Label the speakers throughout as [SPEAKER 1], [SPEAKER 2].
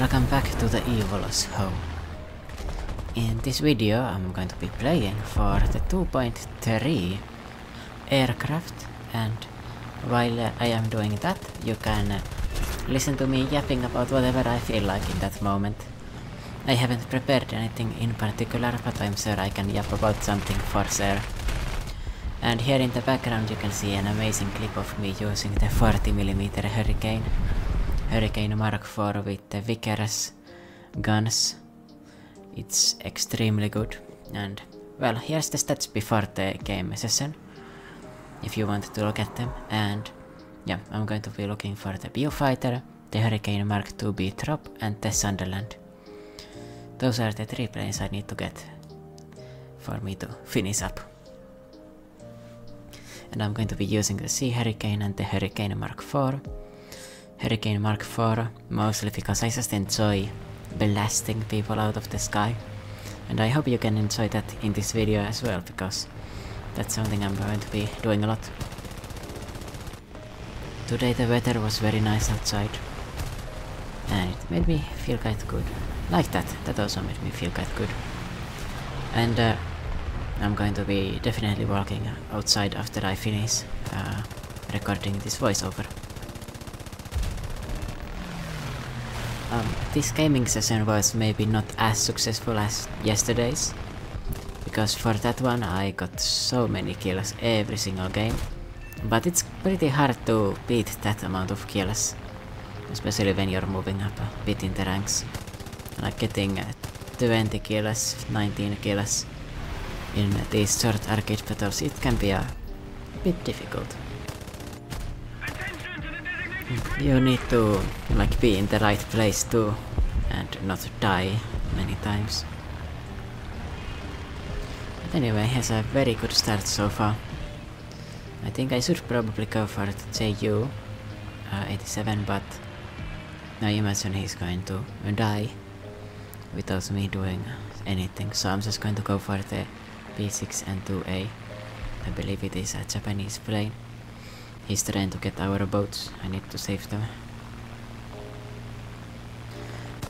[SPEAKER 1] welcome back to the eVill's home. In this video I'm going to be playing for the 2.3 aircraft, and while I am doing that you can listen to me yapping about whatever I feel like in that moment. I haven't prepared anything in particular, but I'm sure I can yap about something for sure. And here in the background you can see an amazing clip of me using the 40mm Hurricane Mark IV with the Vickers guns. It's extremely good, and well, here's the stats before the game session, if you want to look at them. And yeah, I'm going to be looking for the Beaufighter, the Hurricane Mark II drop, and the Sunderland. Those are the 3 planes I need to get for me to finish up. And I'm going to be using the Sea Hurricane and the Hurricane Mark IV. Hurricane Mark IV mostly because I just enjoy blasting people out of the sky, and I hope you can enjoy that in this video as well, because that's something I'm going to be doing a lot. Today the weather was very nice outside, and it made me feel quite good. Like that also made me feel quite good. And I'm going to be definitely walking outside after I finish recording this voiceover. This gaming session was maybe not as successful as yesterday's, because for that one I got so many kills every single game, but it's pretty hard to beat that amount of kills, especially when you're moving up a bit in the ranks. Like getting 20 kills, 19 kills in these short arcade battles, it can be a bit difficult. You need to like be in the right place too, and not die many times. But anyway, here's a very good start so far. I think I should probably go for the JU 87, but I imagine he's going to die without me doing anything, so I'm just going to go for the B6 and 2A. I believe it is a Japanese plane. He's trying to get our boats. I need to save them.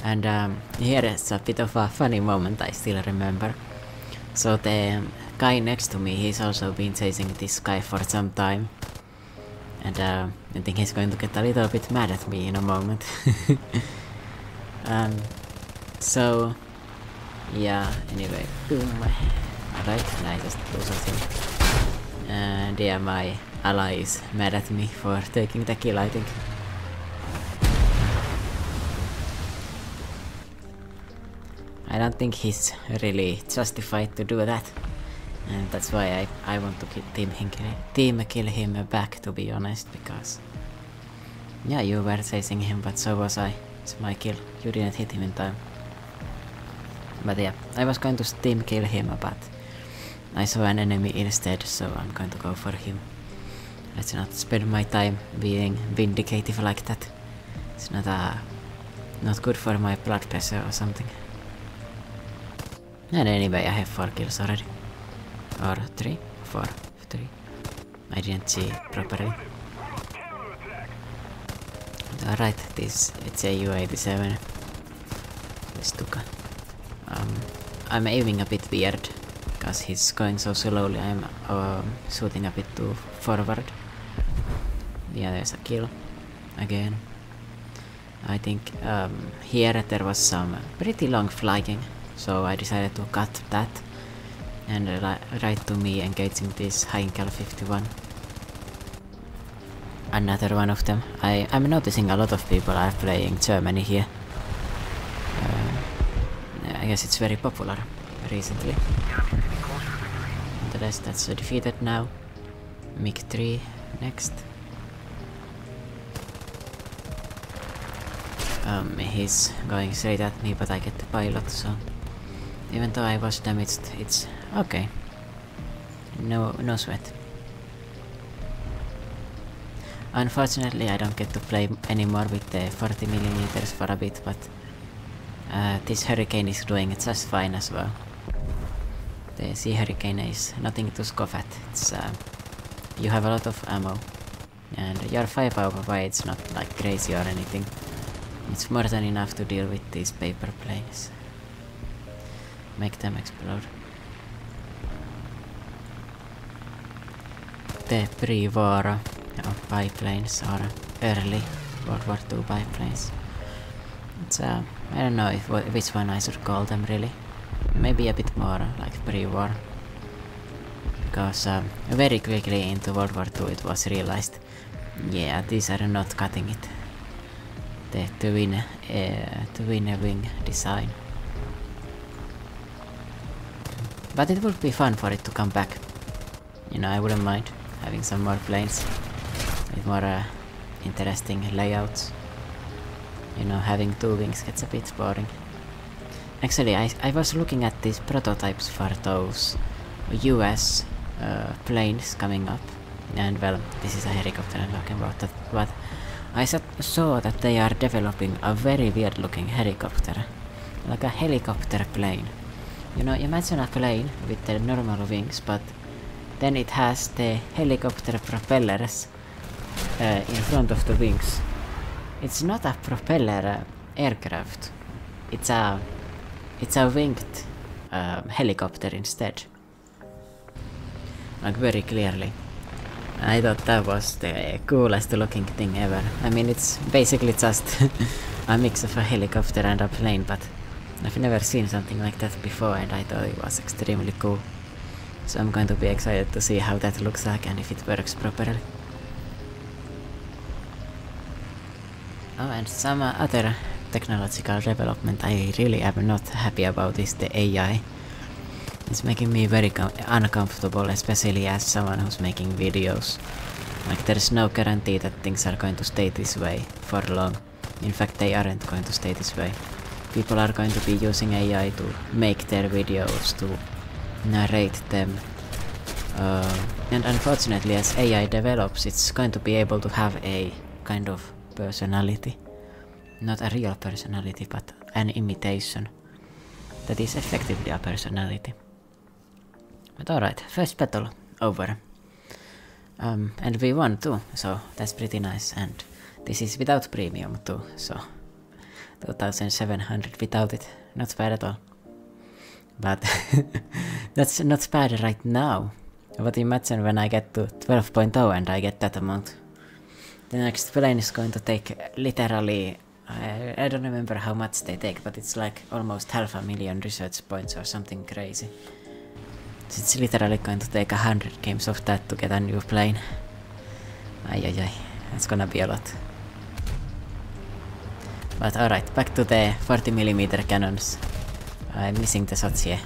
[SPEAKER 1] And here is a bit of a funny moment I still remember. So the guy next to me, he's also been chasing this guy for some time. And I think he's going to get a little bit mad at me in a moment. So yeah, anyway, boom. Alright, and I just do something. And yeah, my ally is mad at me for taking the kill, I think. I don't think he's really justified to do that, and that's why I want to team kill him back, to be honest, because yeah, you were chasing him, but so was I. It's my kill. You didn't hit him in time. But yeah, I was going to team kill him, but I saw an enemy instead, so I'm going to go for him. Let's not spend my time being vindicative like that. It's not good for my blood pressure or something. And anyway, I have 4 kills already. Or 3? 4? 3? I didn't see properly. Alright, this is a U-87 Stuka. I'm aiming a bit weird, because he's going so slowly. I'm shooting a bit too forward. Yeah, there's a kill again. I think here there was some pretty long flying, so I decided to cut that and right to me engaging this Heinkel 51. Another one of them. I'm noticing a lot of people are playing Germany here. I guess it's very popular recently. The rest that's defeated now. MiG-3 next. He's going straight at me, but I get the pilot, so even though I was damaged, it's okay. No sweat. Unfortunately, I don't get to play anymore with the 40mm for a bit, but this Hurricane is doing it just fine as well. The Sea Hurricane is nothing to scoff at. It's you have a lot of ammo, and your firepower, it's not like crazy or anything. It's more than enough to deal with these paper planes. Make them explode. The pre-war biplanes or early World War II biplanes. It's I don't know which one I should call them really. Maybe a bit more like pre-war. Because very quickly into World War II it was realized, yeah, these are not cutting it. The twin wing design. But it would be fun for it to come back. You know, I wouldn't mind having some more planes with more interesting layouts. You know, having two wings gets a bit boring. Actually, I was looking at these prototypes for those US planes coming up. And well, this is a helicopter I'm talking about that, but I saw that they are developing a very weird looking helicopter. Like a helicopter plane. You know, imagine a plane with the normal wings, but then it has the helicopter propellers in front of the wings. It's not a propeller aircraft. It's a winged helicopter instead. Like very clearly. I thought that was the coolest looking thing ever. I mean, it's basically just a mix of a helicopter and a plane, but I've never seen something like that before and I thought it was extremely cool. So I'm going to be excited to see how that looks like and if it works properly. Oh, and some other technological development I really am not happy about is the AI. It's making me very uncomfortable, especially as someone who's making videos. Like, there's no guarantee that things are going to stay this way for long. In fact, they aren't going to stay this way. People are going to be using AI to make their videos, to narrate them. And unfortunately, as AI develops, it's going to be able to have a kind of personality. Not a real personality, but an imitation. That is effectively a personality. But alright, first battle over. And we won too, so that's pretty nice. And this is without premium too, so 2700 without it, not bad at all. But that's not bad right now. But imagine when I get to 12.0 and I get that amount. The next plane is going to take literally, I don't remember how much they take, but it's like almost 500,000 research points or something crazy. So it's literally going to take 100 games of that to get a new plane. Ay, that's gonna be a lot. But alright, back to the 40mm cannons. I'm missing the shots here.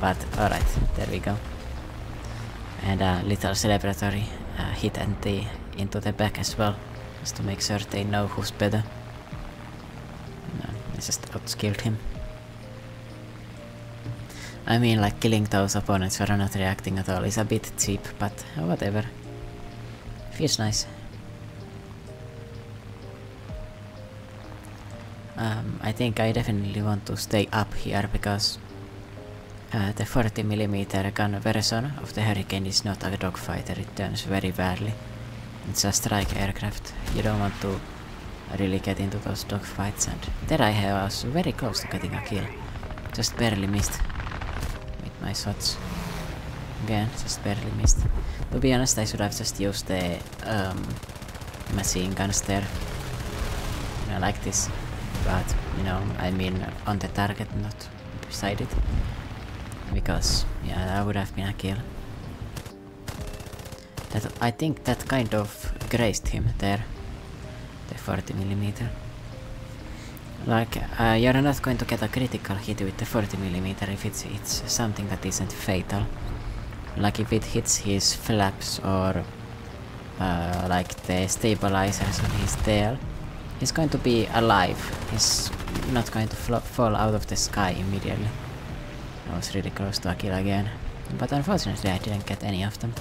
[SPEAKER 1] But alright, there we go. And a little celebratory hit into the back as well. Just to make sure they know who's better. No, I just outskilled him. I mean, like, killing those opponents who are not reacting at all is a bit cheap, but whatever. Feels nice. I think I definitely want to stay up here because the 40mm gun version of the Hurricane is not a dogfighter, it turns very badly. It's a strike aircraft. You don't want to really get into those dogfights, and there I was very close to getting a kill. Just barely missed with my shots. Again, just barely missed. To be honest, I should have just used the machine guns there. You know, like this. But, you know, I mean on the target, not beside it. Because, yeah, that would have been a kill. I think that kind of grazed him there. The 40mm. Like, you're not going to get a critical hit with the 40mm if it's something that isn't fatal. Like if it hits his flaps or like the stabilizers on his tail, he's going to be alive. He's not going to fall out of the sky immediately. I was really close to a kill again. But unfortunately I didn't get any of them.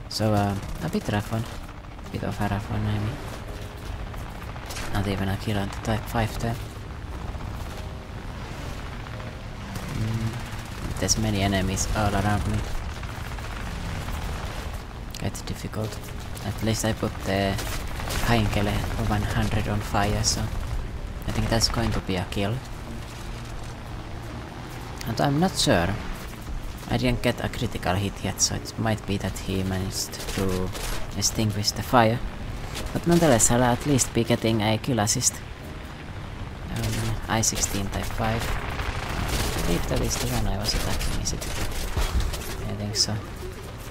[SPEAKER 1] So a bit rough one. Bit of a rough one, I mean. Not even a kill on the Type 5 there. There's many enemies all around me. Quite difficult. At least I put the Heinkele 100 on fire, so I think that's going to be a kill. And I'm not sure. I didn't get a critical hit yet, so it might be that he managed to extinguish the fire. But nonetheless, I'll at least be getting a kill assist. I-16 Type 5. I believe that is the one I was attacking, is it? I think so.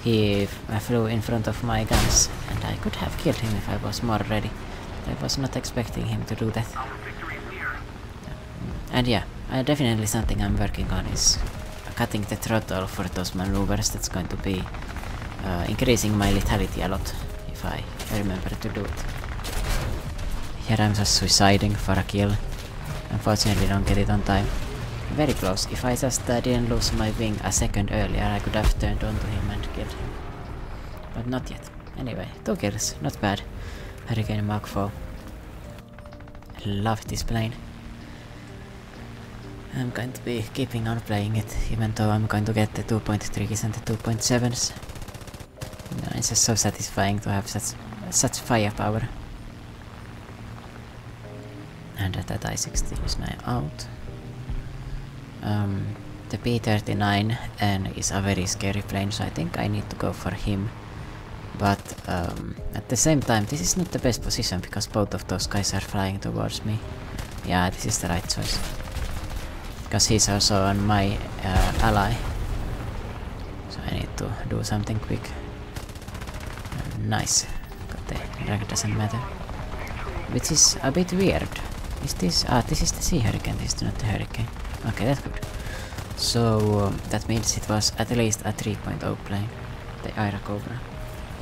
[SPEAKER 1] He flew in front of my guns, and I could have killed him if I was more ready. I was not expecting him to do that. And yeah, definitely something I'm working on is cutting the throttle for those maneuvers. That's going to be increasing my lethality a lot, if I remember to do it. Here I'm just suiciding for a kill. Unfortunately don't get it on time. Very close. If I just didn't lose my wing a second earlier, I could have turned onto him and killed him. But not yet. Anyway, 2 kills. Not bad. Hurricane Mark 4. Love this plane. I'm going to be keeping on playing it, even though I'm going to get the 2.3s and the 2.7s. It's just so satisfying to have such firepower. And that I-16 is now out. The P-39N is a very scary plane, so I think I need to go for him. But at the same time, this is not the best position because both of those guys are flying towards me. Yeah, this is the right choice. Because he's also on my ally. So I need to do something quick. Nice. Got the drag, doesn't matter. Which is a bit weird. Is this... this is the Sea Hurricane, this is not the Hurricane. Okay, that's good. So that means it was at least a 3.0 plane. The Ira Cobra.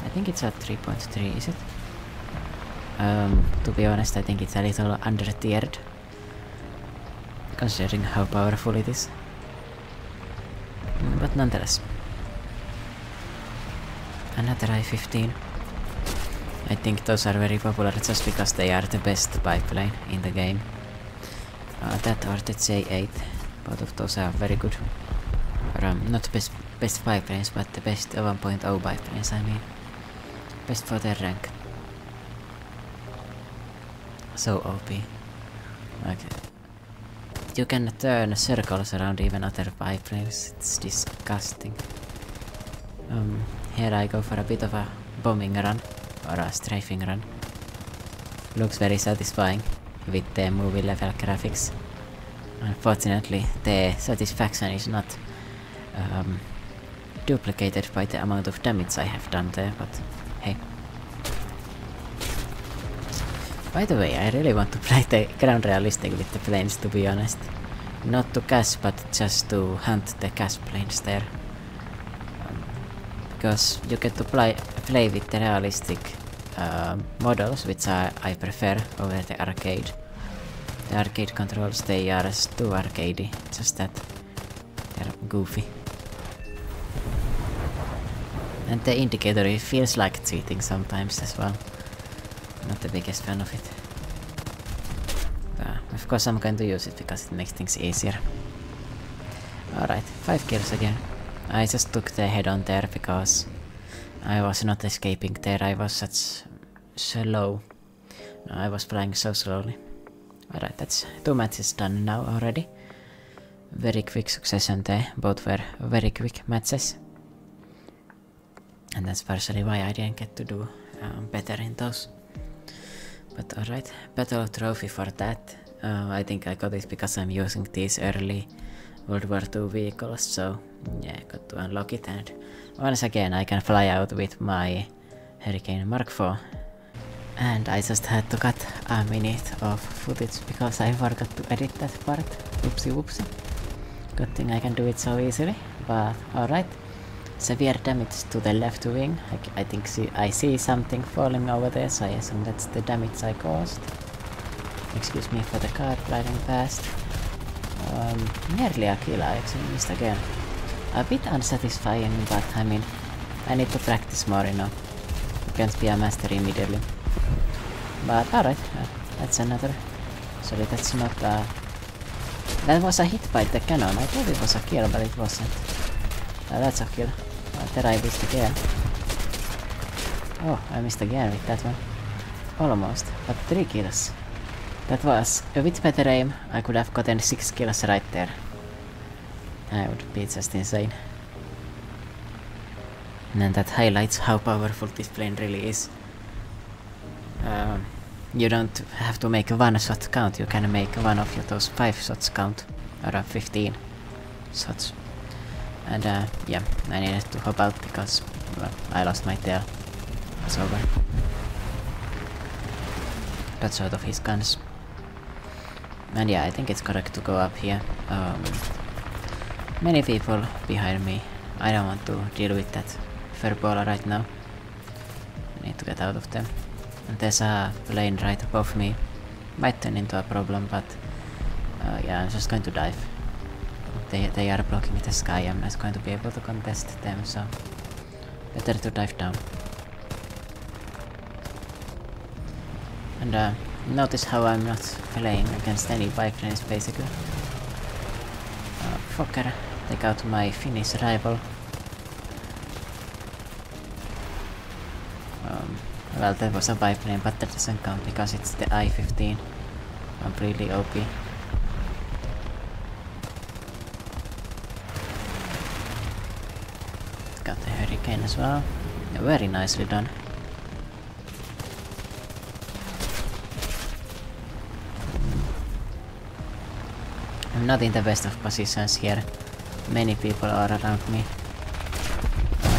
[SPEAKER 1] I think it's a 3.3, is it? To be honest, I think it's a little under-tiered. Considering how powerful it is. But nonetheless. Another I-15. I think those are very popular just because they are the best biplane in the game. That or the J8. Both of those are very good. Or, not the best biplanes, but the best 1.0 biplanes, I mean. Best for their rank. So OP. Okay. You can turn circles around even other biplanes. It's disgusting. Here I go for a bit of a bombing run. Or a strafing run. Looks very satisfying with the movie level graphics. Unfortunately, the satisfaction is not duplicated by the amount of damage I have done there, but hey. By the way, I really want to play the ground realistic with the planes, to be honest. Not to cash, but just to hunt the cash planes there. Because you get to play with the realistic models, which I prefer over the arcade. The arcade controls, they are too arcadey, just that they're goofy. And the indicator, it feels like cheating sometimes as well. Not the biggest fan of it. Of course I'm going to use it because it makes things easier. Alright, 5 kills again. I just took the head on there because I was not escaping there, I was such slow. No, I was flying so slowly. Alright, that's 2 matches done now already. Very quick succession there, both were very quick matches. And that's partially why I didn't get to do better in those. But alright, battle trophy for that. I think I got it because I'm using these early World War II vehicles, so yeah, got to unlock it, and once again I can fly out with my Hurricane Mark 4. And I just had to cut a minute of footage because I forgot to edit that part. Oopsie whoopsie. Good thing I can do it so easily, but alright. Severe damage to the left wing. I think I see something falling over there, so I assume that's the damage I caused. Excuse me for the car driving past. Nearly a kill, I actually missed again. A bit unsatisfying, but I mean, I need to practice more, you know. You can't be a master immediately. But alright, that's another. Sorry, that's not that was a hit by the cannon. I thought it was a kill, but it wasn't. That's a kill. There I missed again. Oh, I missed again with that one. Almost, but 3 kills. That was a bit better aim. I could have gotten 6 kills right there. That would be just insane. And that highlights how powerful this plane really is. You don't have to make one shot count, you can make one of those 5 shots count, or 15 shots. And yeah, I needed to hop out because, well, I lost my tail. It's over. That's out of his guns. And yeah, I think it's correct to go up here. Many people behind me. I don't want to deal with that furballer right now. I need to get out of them. And there's a plane right above me. Might turn into a problem, but yeah, I'm just going to dive. They are blocking the sky. I'm not going to be able to contest them, so better to dive down. And notice how I'm not playing against any biplanes basically. Fucker, take out my Finnish rival. Well, that was a biplane, but that doesn't count because it's the I-15. Completely OP. Got the Hurricane as well. Very nicely done. I'm not in the best of positions here. Many people are around me.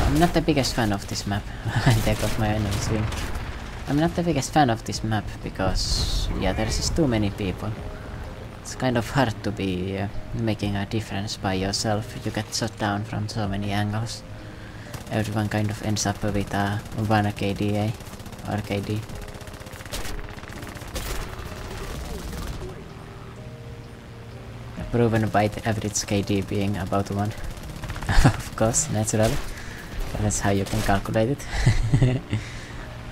[SPEAKER 1] I'm not the biggest fan of this map. I take off my enemy's wing. I'm not the biggest fan of this map because, yeah, there's just too many people. It's kind of hard to be making a difference by yourself. You get shot down from so many angles. Everyone kind of ends up with a 1 KDA or KD. Proven by the average KD being about 1. Of course, naturally. That's how you can calculate it.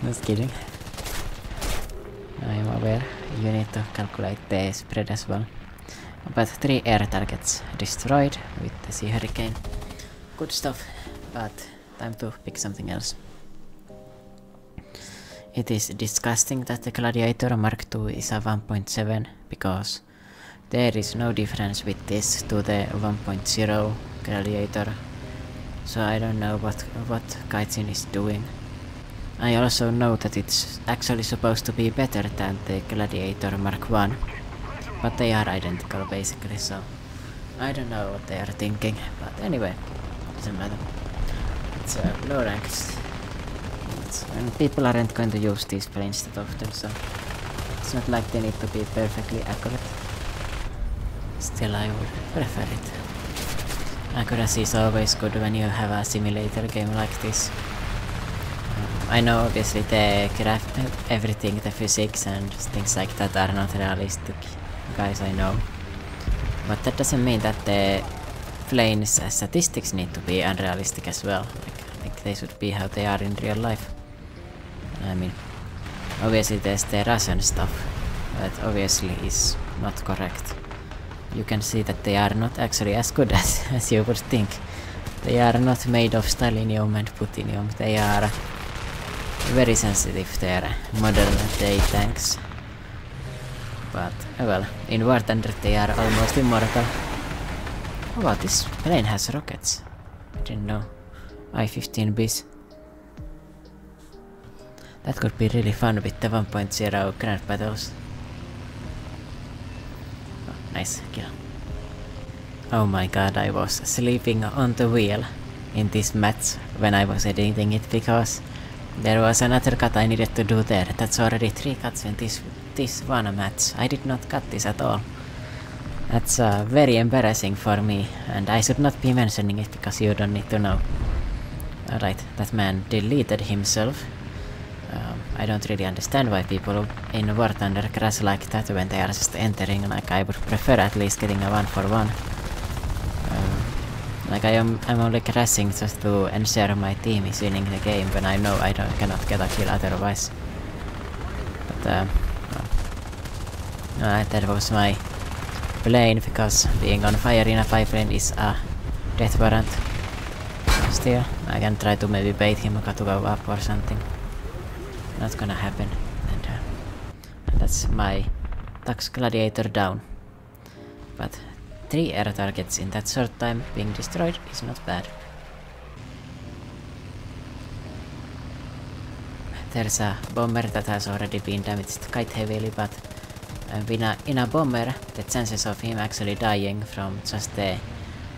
[SPEAKER 1] Just kidding. I am aware you need to calculate the spread as well. But 3 air targets destroyed with the Sea Hurricane. Good stuff, but time to pick something else. It is disgusting that the Gladiator Mark II is a 1.7 because there is no difference with this to the 1.0 Gladiator. So I don't know what Gaijin is doing. I also know that it's actually supposed to be better than the Gladiator Mark I, but they are identical basically, so I don't know what they are thinking, but anyway, doesn't matter. It's low ranks, and people aren't going to use these planes that often, so it's not like they need to be perfectly accurate. Still, I would prefer it. Accuracy is always good when you have a simulator game like this. I know obviously the everything, the physics and things like that are not realistic, guys, I know. But that doesn't mean that the planes' statistics need to be unrealistic as well. Like they should be how they are in real life. I mean, obviously there's the Russian stuff that obviously is not correct. You can see that they are not actually as good as you would think. They are not made of stalinium and plutonium. They are very sensitive, their modern day tanks. But, well, in War Thunder they are almost immortal. Oh wow, this plane has rockets. I didn't know. I-15Bs. That could be really fun with the 1.0 grand battles. Oh, nice kill. Oh my god, I was sleeping on the wheel in this match when I was editing it because there was another cut I needed to do there. That's already 3 cuts in this one match. I did not cut this at all. That's very embarrassing for me, and I should not be mentioning it because you don't need to know. Alright, that man deleted himself. I don't really understand why people in War Thunder crash like that when they are just entering. Like, I would prefer at least getting a 1-for-1. Like I'm only crashing just to ensure my team is winning the game when I know I cannot get a kill otherwise. But that was my plane because being on fire in a biplane is a death warrant. Still, I can try to maybe bait him to go up or something. Not gonna happen. And that's my Tax Gladiator down. But 3 air targets in that short time being destroyed is not bad. There's a bomber that has already been damaged quite heavily, but in a bomber, the chances of him actually dying from just the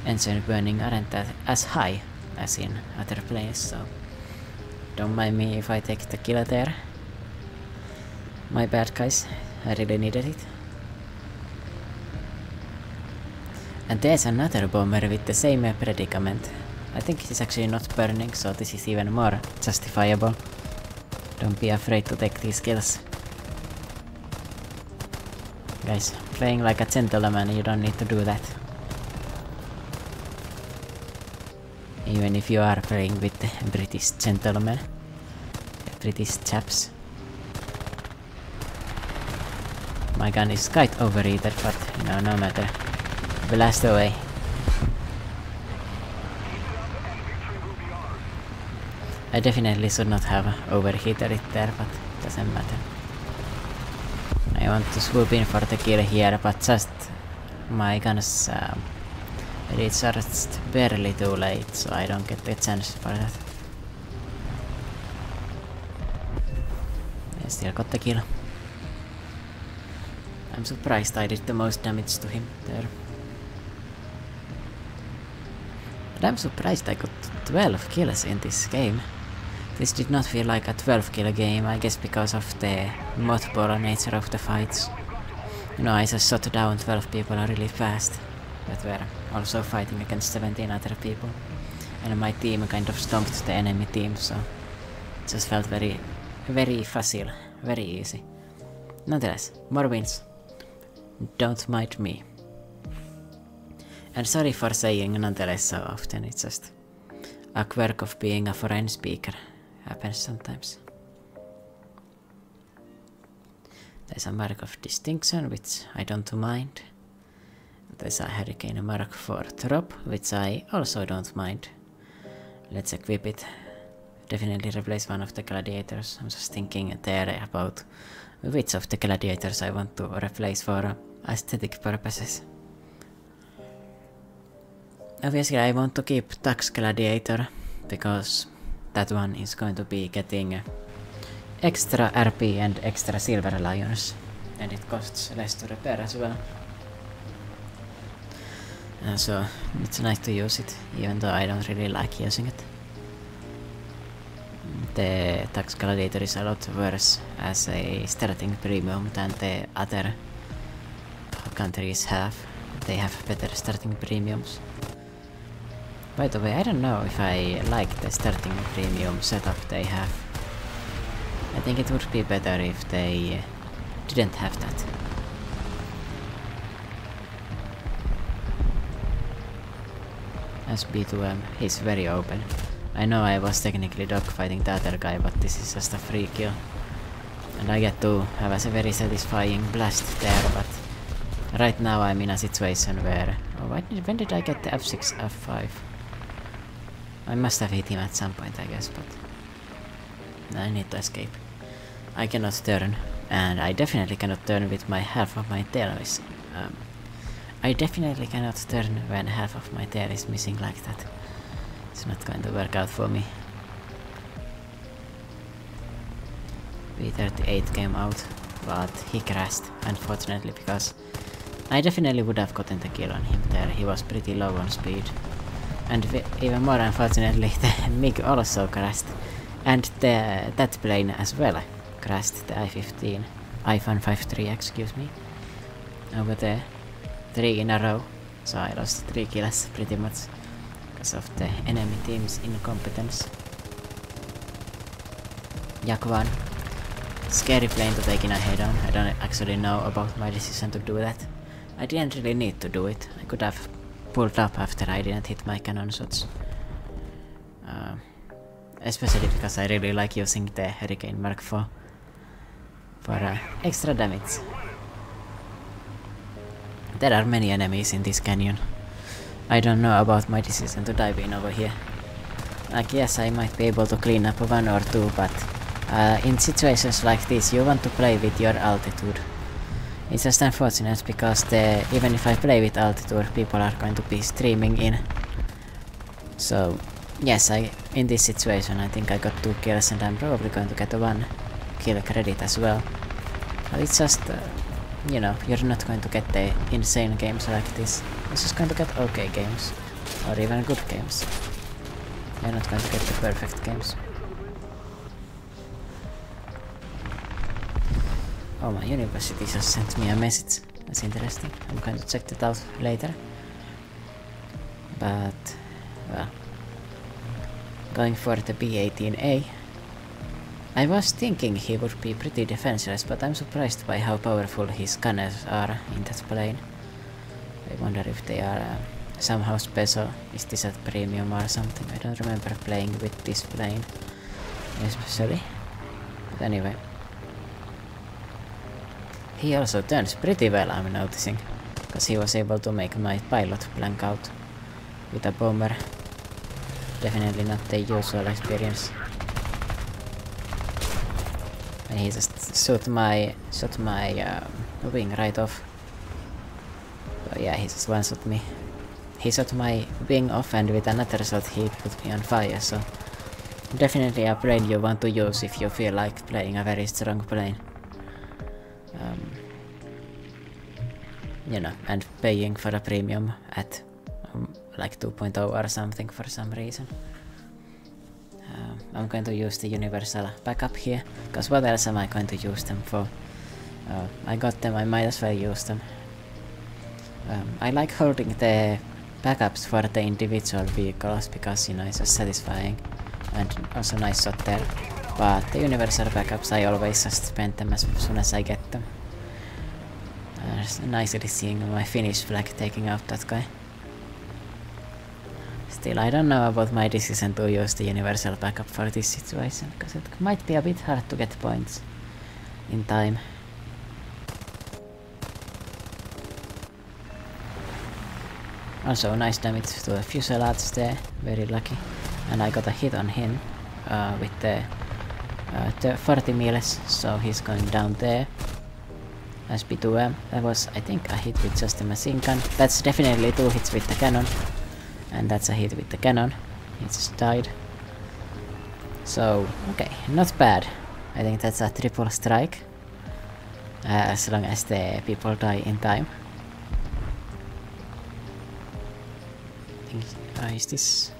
[SPEAKER 1] engine burning aren't as high as in other planes, so don't mind me if I take the kill there. My bad, guys, I really needed it. And there's another bomber with the same predicament. I think he's actually not burning, so this is even more justifiable. Don't be afraid to take these kills. Guys, playing like a gentleman, you don't need to do that. Even if you are playing with the British gentlemen. British chaps. My gun is quite overheated, but you know, no matter. Blast away. I definitely should not have overheated it there, but it doesn't matter. I want to swoop in for the kill here, but just my guns recharged barely too late, so I don't get the chance for that. I still got the kill. I'm surprised I did the most damage to him there. But I'm surprised I got 12 kills in this game. This did not feel like a 12 kill game, I guess because of the mothball nature of the fights. You know, I just shot down 12 people really fast, that were also fighting against 17 other people. And my team kind of stomped the enemy team, so it just felt very facile, very easy. Nonetheless, more wins. Don't mind me. And sorry for saying nonetheless so often, it's just a quirk of being a foreign speaker. Happens sometimes. There's a mark of distinction, which I don't mind. There's a hurricane mark for drop, which I also don't mind. Let's equip it. Definitely replace one of the gladiators. I'm just thinking there about which of the gladiators I want to replace for aesthetic purposes. Obviously I want to keep Tax Gladiator, because that one is going to be getting extra RP and extra Silver Lions, and it costs less to repair as well. So it's nice to use it, even though I don't really like using it. The Tax Gladiator is a lot worse as a starting premium than the other countries have. They have better starting premiums. By the way, I don't know if I like the starting premium setup they have. I think it would be better if they didn't have that. As B2M, he's very open. I know I was technically dogfighting the other guy, but this is just a free kill. And I get to have a very satisfying blast there, but right now I'm in a situation where... Oh, when did I get the F6, F5? I must have hit him at some point, I guess, but I need to escape. I cannot turn, and I definitely cannot turn with my half of my tail missing. I definitely cannot turn when half of my tail is missing like that. It's not going to work out for me. B38 came out, but he crashed, unfortunately, because I definitely would have gotten the kill on him there. He was pretty low on speed. And even more unfortunately, the MiG also crashed. And that plane as well crashed, the I-15. I-153, excuse me. Over there. 3 in a row. So I lost 3 kills pretty much. Because of the enemy team's incompetence. Yak 1. Scary plane to take in a head-on. I don't actually know about my decision to do that. I didn't really need to do it. I could have pulled up after I didn't hit my cannon shots. Especially because I really like using the Hurricane Mark IV for extra damage. There are many enemies in this canyon. I don't know about my decision to dive in over here. Like, yes, I might be able to clean up 1 or 2, but in situations like this you want to play with your altitude. It's just unfortunate because even if I play with altitude, people are going to be streaming in. So yes, in this situation I think I got 2 kills and I'm probably going to get a 1 kill credit as well. But it's just, you know, you're not going to get the insane games like this. You're just going to get okay games. Or even good games. You're not going to get the perfect games. Oh, my university just sent me a message. That's interesting. I'm going to check it out later. But, well, going for the B-18A. I was thinking he would be pretty defenseless, but I'm surprised by how powerful his gunners are in that plane. I wonder if they are somehow special. Is this at premium or something? I don't remember playing with this plane especially. But anyway. He also turns pretty well, I'm noticing. Because he was able to make my pilot blank out with a bomber. Definitely not the usual experience. And he just shot my wing right off. So yeah, he just one-shot me. He shot my wing off and with another shot he put me on fire, so definitely a plane you want to use if you feel like playing a very strong plane. You know, and paying for a premium at like 2.0 or something for some reason. I'm going to use the universal backup here, because what else am I going to use them for? I got them, I might as well use them. I like holding the backups for the individual vehicles because, you know, it's just satisfying and also nice shot there. But the universal backups, I always just spend them as soon as I get them. Nicely seeing my Finnish flag taking out that guy. Still, I don't know about my decision to use the universal backup for this situation, because it might be a bit hard to get points in time. Also, nice damage to the fuselage there, very lucky. And I got a hit on him with the 40 miles, so he's going down there. SP2M, that was, I think, a hit with just a machine gun. That's definitely 2 hits with the cannon. And that's a hit with the cannon. He just died. So, okay, not bad. I think that's a triple strike. As long as the people die in time. I think, is this...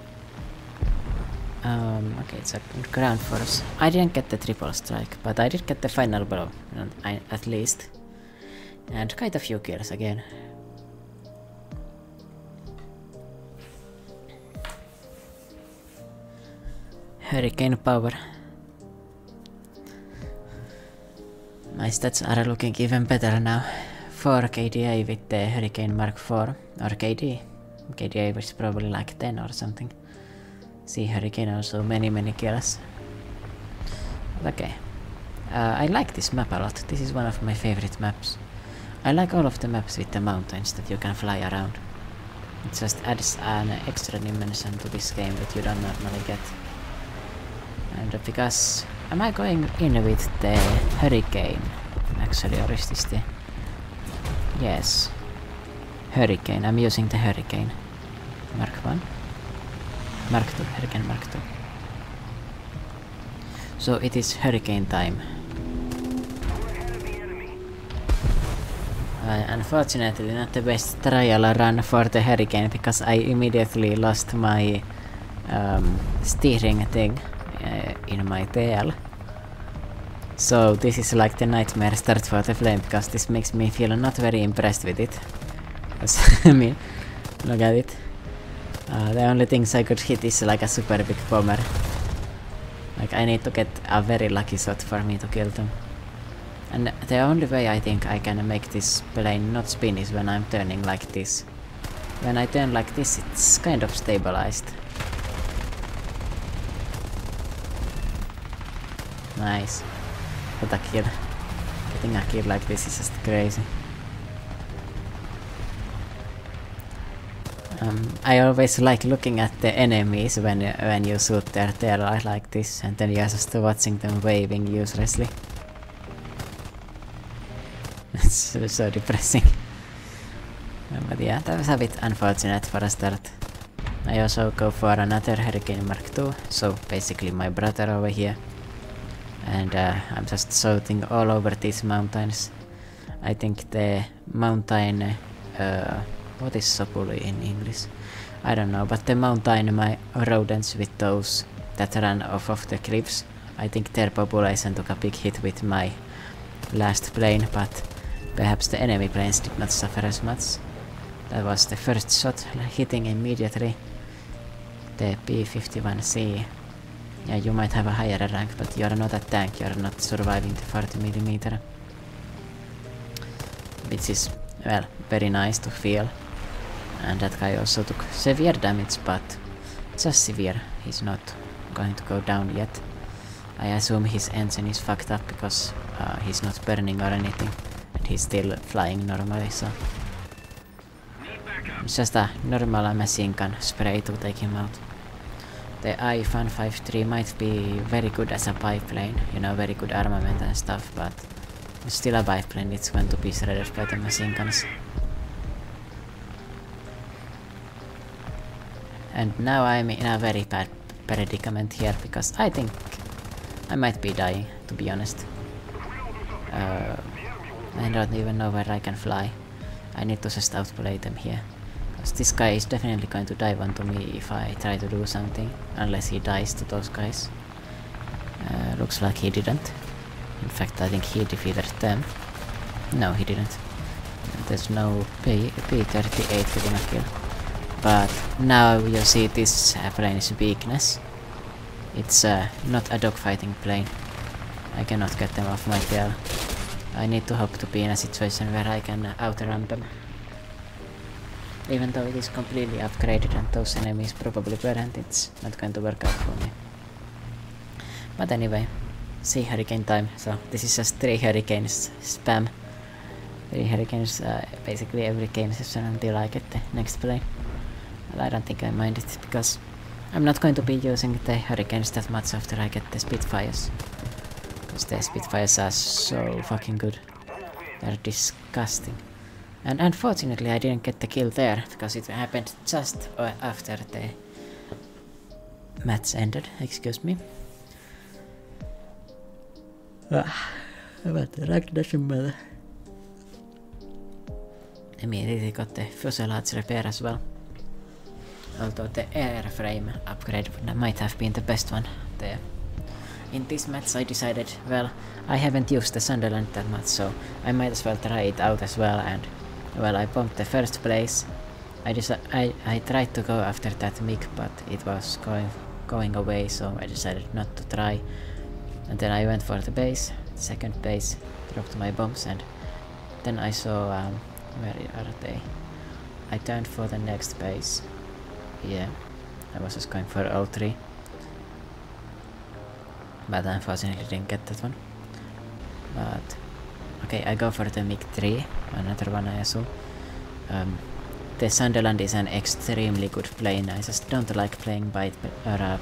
[SPEAKER 1] okay, it's a ground force. I didn't get the triple strike, but I did get the final blow, at least. And quite a few kills again. Hurricane power. My stats are looking even better now. 4 KDA with the Hurricane Mark IV, or KD. KDA was probably like 10 or something. See Hurricane also many kills. Okay. I like this map a lot. This is one of my favorite maps. I like all of the maps with the mountains that you can fly around. It just adds an extra dimension to this game that you don't normally get. And because... am I going in with the Hurricane? Actually, or is this the... yes. Hurricane. I'm using the Hurricane. Mark 1? Mark 2. Hurricane Mark 2. So it is Hurricane time. Unfortunately not the best trial run for the Hurricane because I immediately lost my steering thing in my tail. So this is like the nightmare start for the plane because this makes me feel not very impressed with it. I mean, look at it. The only things I could hit is like a super big bomber. Like I need to get a very lucky shot for me to kill them. And the only way I think I can make this plane not spin is when I'm turning like this. When I turn like this, it's kind of stabilized. Nice. What a kill. Getting a kill like this is just crazy. I always like looking at the enemies when you shoot their tail like this, and then you're just watching them waving uselessly. That's so depressing. But yeah, that was a bit unfortunate for a start. I also go for another Hurricane Mark II, so basically my brother over here. And I'm just shooting all over these mountains. I think the mountain... what is sopuli in English? I don't know, but the mountain my rodents with those that run off of the cliffs, I think their population took a big hit with my last plane, but perhaps the enemy planes did not suffer as much. That was the first shot hitting immediately. The P-51C. Yeah, you might have a higher rank, but you are not a tank, you are not surviving the 40mm. Which is, well, very nice to feel. And that guy also took severe damage, but just severe. He's not going to go down yet. I assume his engine is fucked up because he's not burning or anything. And he's still flying normally, so... It's just a normal machine gun spray to take him out. The I-153 might be very good as a biplane, you know, very good armament and stuff, but it's still a biplane, it's going to be shredded by the machine guns. And now I'm in a very bad predicament here, because I think I might be dying, to be honest. I don't even know where I can fly. I need to just outplay them here. Because this guy is definitely going to dive onto me if I try to do something, unless he dies to those guys. Looks like he didn't. In fact, I think he defeated them. No, he didn't. There's no P-38 getting a kill. But now you see this plane's weakness. It's not a dogfighting plane. I cannot get them off my tail. I need to hope to be in a situation where I can outrun them. Even though it is completely upgraded and those enemies probably weren't, it's not going to work out for me. But anyway, see hurricane time. So this is just 3 hurricanes spam. 3 hurricanes basically every game session until I get the next plane. Well, I don't think I mind it, because I'm not going to be using the hurricanes that much after I get the Spitfires. Because the Spitfires are so fucking good. They're disgusting. And unfortunately I didn't get the kill there, because it happened just after the match ended, excuse me. But the rank doesn't matter. Immediately got the fuselage repair as well. Although the airframe upgrade might have been the best one there. In this match I decided, well, I haven't used the Sunderland that much, so I might as well try it out as well, and well, I bombed the first place. I tried to go after that MiG, but it was going away, so I decided not to try. And then I went for the base, second base, dropped my bombs, and then I saw, where are they? I turned for the next base. Yeah, I was just going for all 3. But unfortunately didn't get that one. But okay, I go for the MiG-3, another one I assume. The Sunderland is an extremely good plane. I just don't like playing by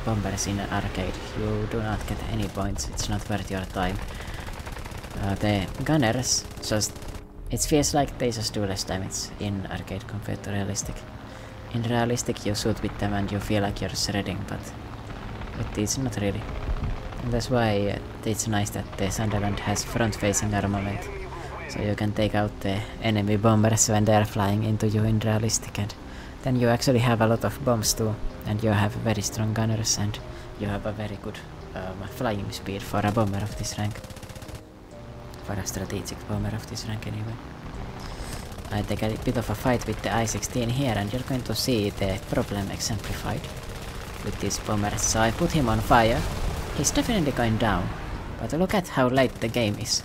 [SPEAKER 1] bombers in an arcade. You do not get any points, it's not worth your time. The gunners just... it feels like they just do less damage in arcade compared to realistic. In realistic you shoot with them and you feel like you're shredding, but with these not really. And that's why it's nice that the Sunderland has front-facing armament. So you can take out the enemy bombers when they are flying into you in realistic, and then you actually have a lot of bombs too. And you have very strong gunners, and you have a very good flying speed for a bomber of this rank. For a strategic bomber of this rank anyway. I take a bit of a fight with the I-16 here, and you're going to see the problem exemplified with these bombers. So I put him on fire. He's definitely going down, but look at how late the game is.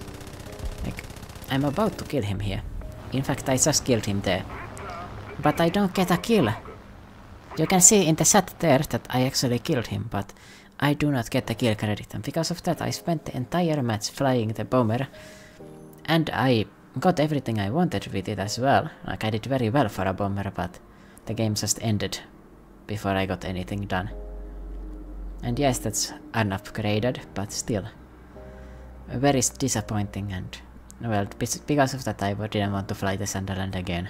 [SPEAKER 1] Like, I'm about to kill him here. In fact, I just killed him there. But I don't get a kill. You can see in the chat there that I actually killed him, but I do not get the kill credit. And because of that, I spent the entire match flying the bomber, and I got everything I wanted with it as well. Like, I did very well for a bomber, but the game just ended before I got anything done. And yes, that's unupgraded, but still very disappointing, and well, because of that I didn't want to fly the Sunderland again.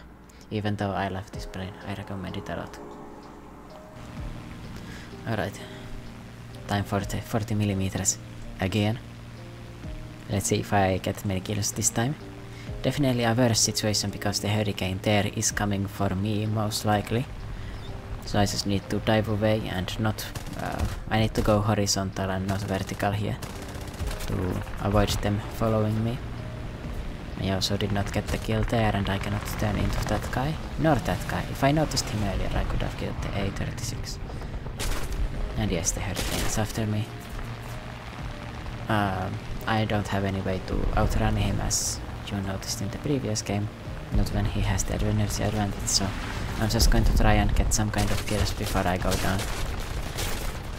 [SPEAKER 1] Even though I love this plane, I recommend it a lot. Alright, time for the 40mm again. Let's see if I get many kills this time. Definitely a worse situation because the Hurricane there is coming for me most likely. So I just need to dive away and not... I need to go horizontal and not vertical here to avoid them following me. I also did not get the kill there and I cannot turn into that guy, nor that guy. If I noticed him earlier I could have killed the A36. And yes, the Hurricane is after me. I don't have any way to outrun him as you noticed in the previous game. Not when he has the energy advantage, so I'm just going to try and get some kind of kills before I go down.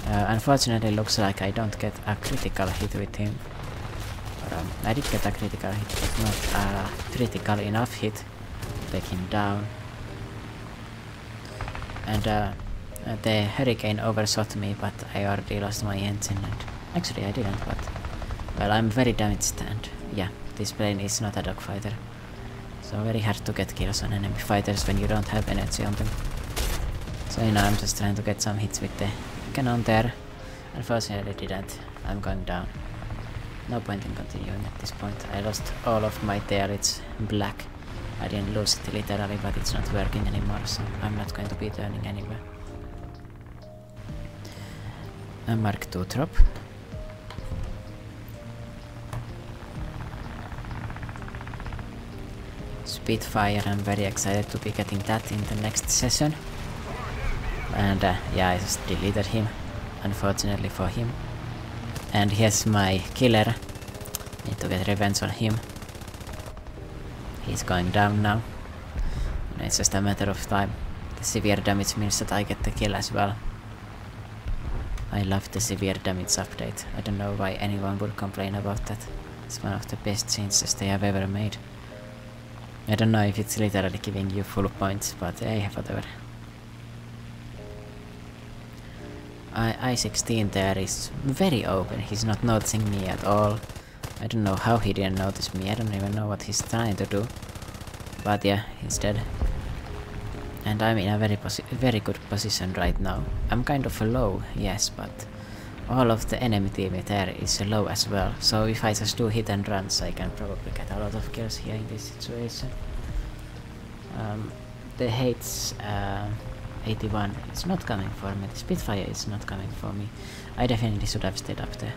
[SPEAKER 1] Unfortunately looks like I don't get a critical hit with him. I did get a critical hit, but not a critical enough hit to take him down. And the Hurricane overshot me, but I already lost my engine, and actually I didn't, but well, I'm very damaged, and yeah, this plane is not a dogfighter. So very hard to get kills on enemy fighters when you don't have energy on them. So you know, I'm just trying to get some hits with the cannon there. Unfortunately didn't. I'm going down. No point in continuing at this point. I lost all of my tail, it's black. I didn't lose it literally, but it's not working anymore, so I'm not going to be turning anywhere. A Mark II drop. Spitfire, I'm very excited to be getting that in the next session. And yeah, I just deleted him, unfortunately for him. And here's my killer. Need to get revenge on him. He's going down now. And it's just a matter of time. The severe damage means that I get the kill as well. I love the severe damage update. I don't know why anyone would complain about that. It's one of the best changes they have ever made. I don't know if it's literally giving you full points, but hey, whatever. I-16 there is very open, he's not noticing me at all. I don't know how he didn't notice me, I don't even know what he's trying to do. But yeah, he's dead. And I'm in a very good position right now. I'm kind of low, yes, but all of the enemy team there is low as well. So if I just do hit and runs, I can probably get a lot of kills here in this situation. The Hates 81 is not coming for me. The Spitfire is not coming for me. I definitely should have stayed up there.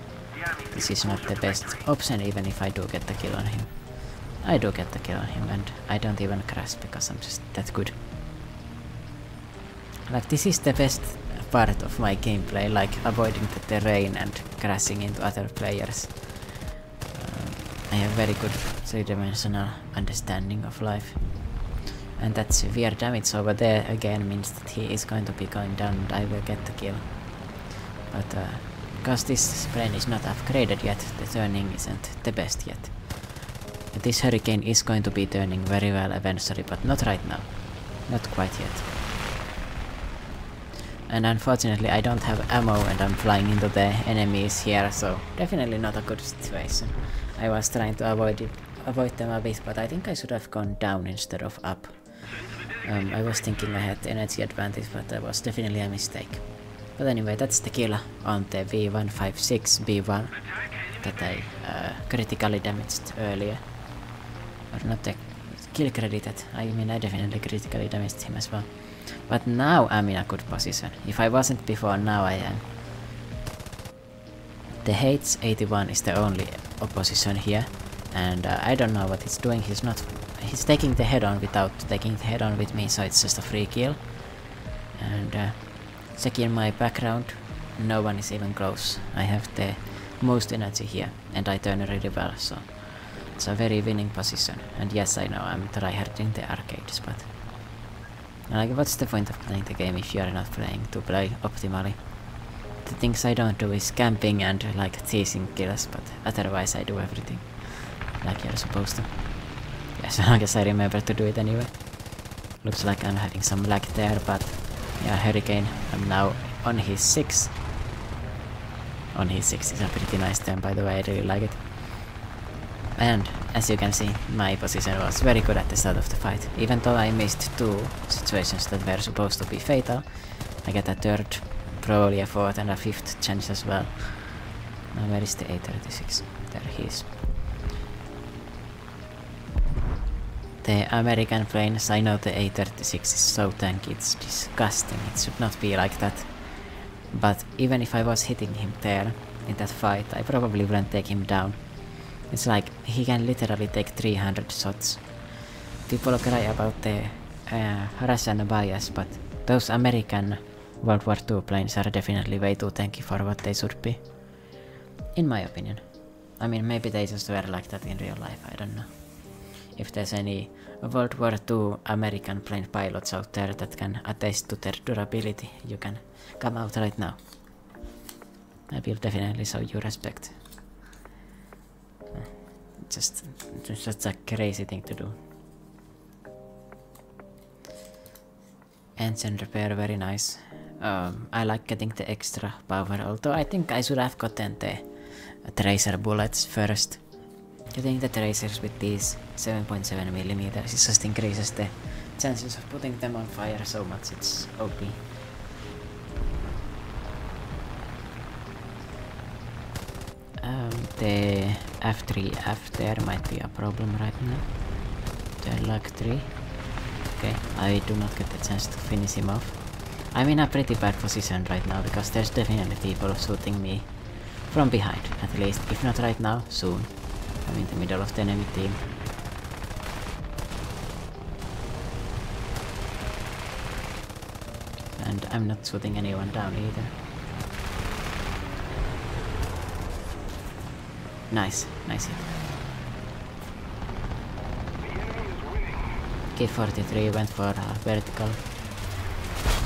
[SPEAKER 1] This is not the best option even if I do get the kill on him. I do get the kill on him and I don't even crash because I'm just that good. Like, this is the best part of my gameplay, like avoiding the terrain and crashing into other players. I have very good three-dimensional understanding of life. And that severe damage over there again means that he is going to be going down and I will get the kill. But because this plane is not upgraded yet, the turning isn't the best yet. This Hurricane is going to be turning very well eventually, but not right now. Not quite yet. And unfortunately I don't have ammo and I'm flying into the enemies here, so definitely not a good situation. I was trying to avoid them a bit, but I think I should have gone down instead of up. I was thinking I had the energy advantage, but that was definitely a mistake. But anyway, that's the kill on the V156B1 that I critically damaged earlier. Or not the kill credited, I mean I definitely critically damaged him as well. But now I'm in a good position. If I wasn't before, now I am. The Hates 81 is the only opposition here. And I don't know what he's doing. He's taking the head-on without taking the head-on with me, so it's just a free kill. And checking my background, no one is even close. I have the most energy here, and I turn really well, so it's a very winning position. And yes, I know I'm tryharding the arcades, but like, what's the point of playing the game if you are not playing to play optimally? The things I don't do is camping and like teasing kills, but otherwise I do everything like you're supposed to. Yes, I guess I remember to do it anyway. Looks like I'm having some lag there, but yeah, Hurricane, I'm now on his 6. On his 6 is a pretty nice term, by the way, I really like it. And as you can see, my position was very good at the start of the fight. Even though I missed 2 situations that were supposed to be fatal, I get a 3rd, probably a 4th and a 5th chance as well. Now where is the A36? There he is. The American planes, I know the A36 is so tanky, it's disgusting, it should not be like that. But even if I was hitting him there, in that fight, I probably wouldn't take him down. It's like, he can literally take 300 shots. People cry about the Russian bias, but those American World War II planes are definitely way too tanky for what they should be. In my opinion. I mean, maybe they just were like that in real life, I don't know. If there's any World War II American plane pilots out there that can attest to their durability, you can come out right now. I will definitely show you respect. It's just a crazy thing to do. Engine repair, very nice. I like getting the extra power, although I think I should have gotten the tracer bullets first. Getting the tracers with these 7.7mm it just increases the chances of putting them on fire so much, it's OP. The F3F there might be a problem right now. The Lag 3. Okay, I do not get the chance to finish him off. I'm in a pretty bad position right now because there's definitely people shooting me from behind, at least. If not right now, soon. I'm in the middle of the enemy team. And I'm not shooting anyone down either. Nice, nice hit. K-43 went for vertical.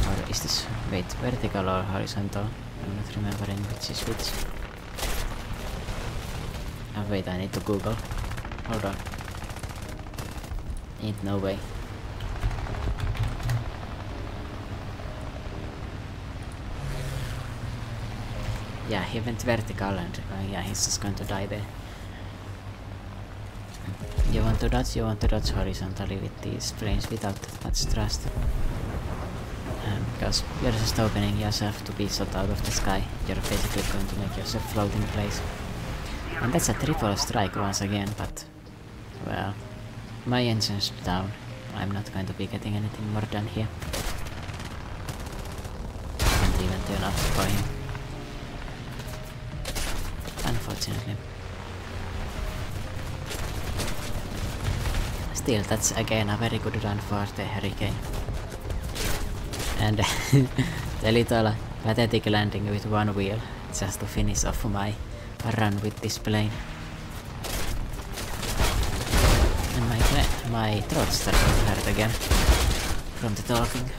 [SPEAKER 1] Or is this, wait, vertical or horizontal? I'm not remembering which is which. Oh wait, I need to Google. Hold on. Ain't no way. Yeah, he went vertical and yeah, he's just going to die there. You want to dodge horizontally with these planes without that much thrust. Because you're just opening yourself to be shot out of the sky. You're basically going to make yourself float in place. And that's a triple strike once again, but well, my engine's down. I'm not going to be getting anything more done here. Can't even turn up for him. Unfortunately. Still, that's again a very good run for the Hurricane. And the little pathetic landing with one wheel, just to finish off my run with this plane. And my throat started to hurt again from the talking.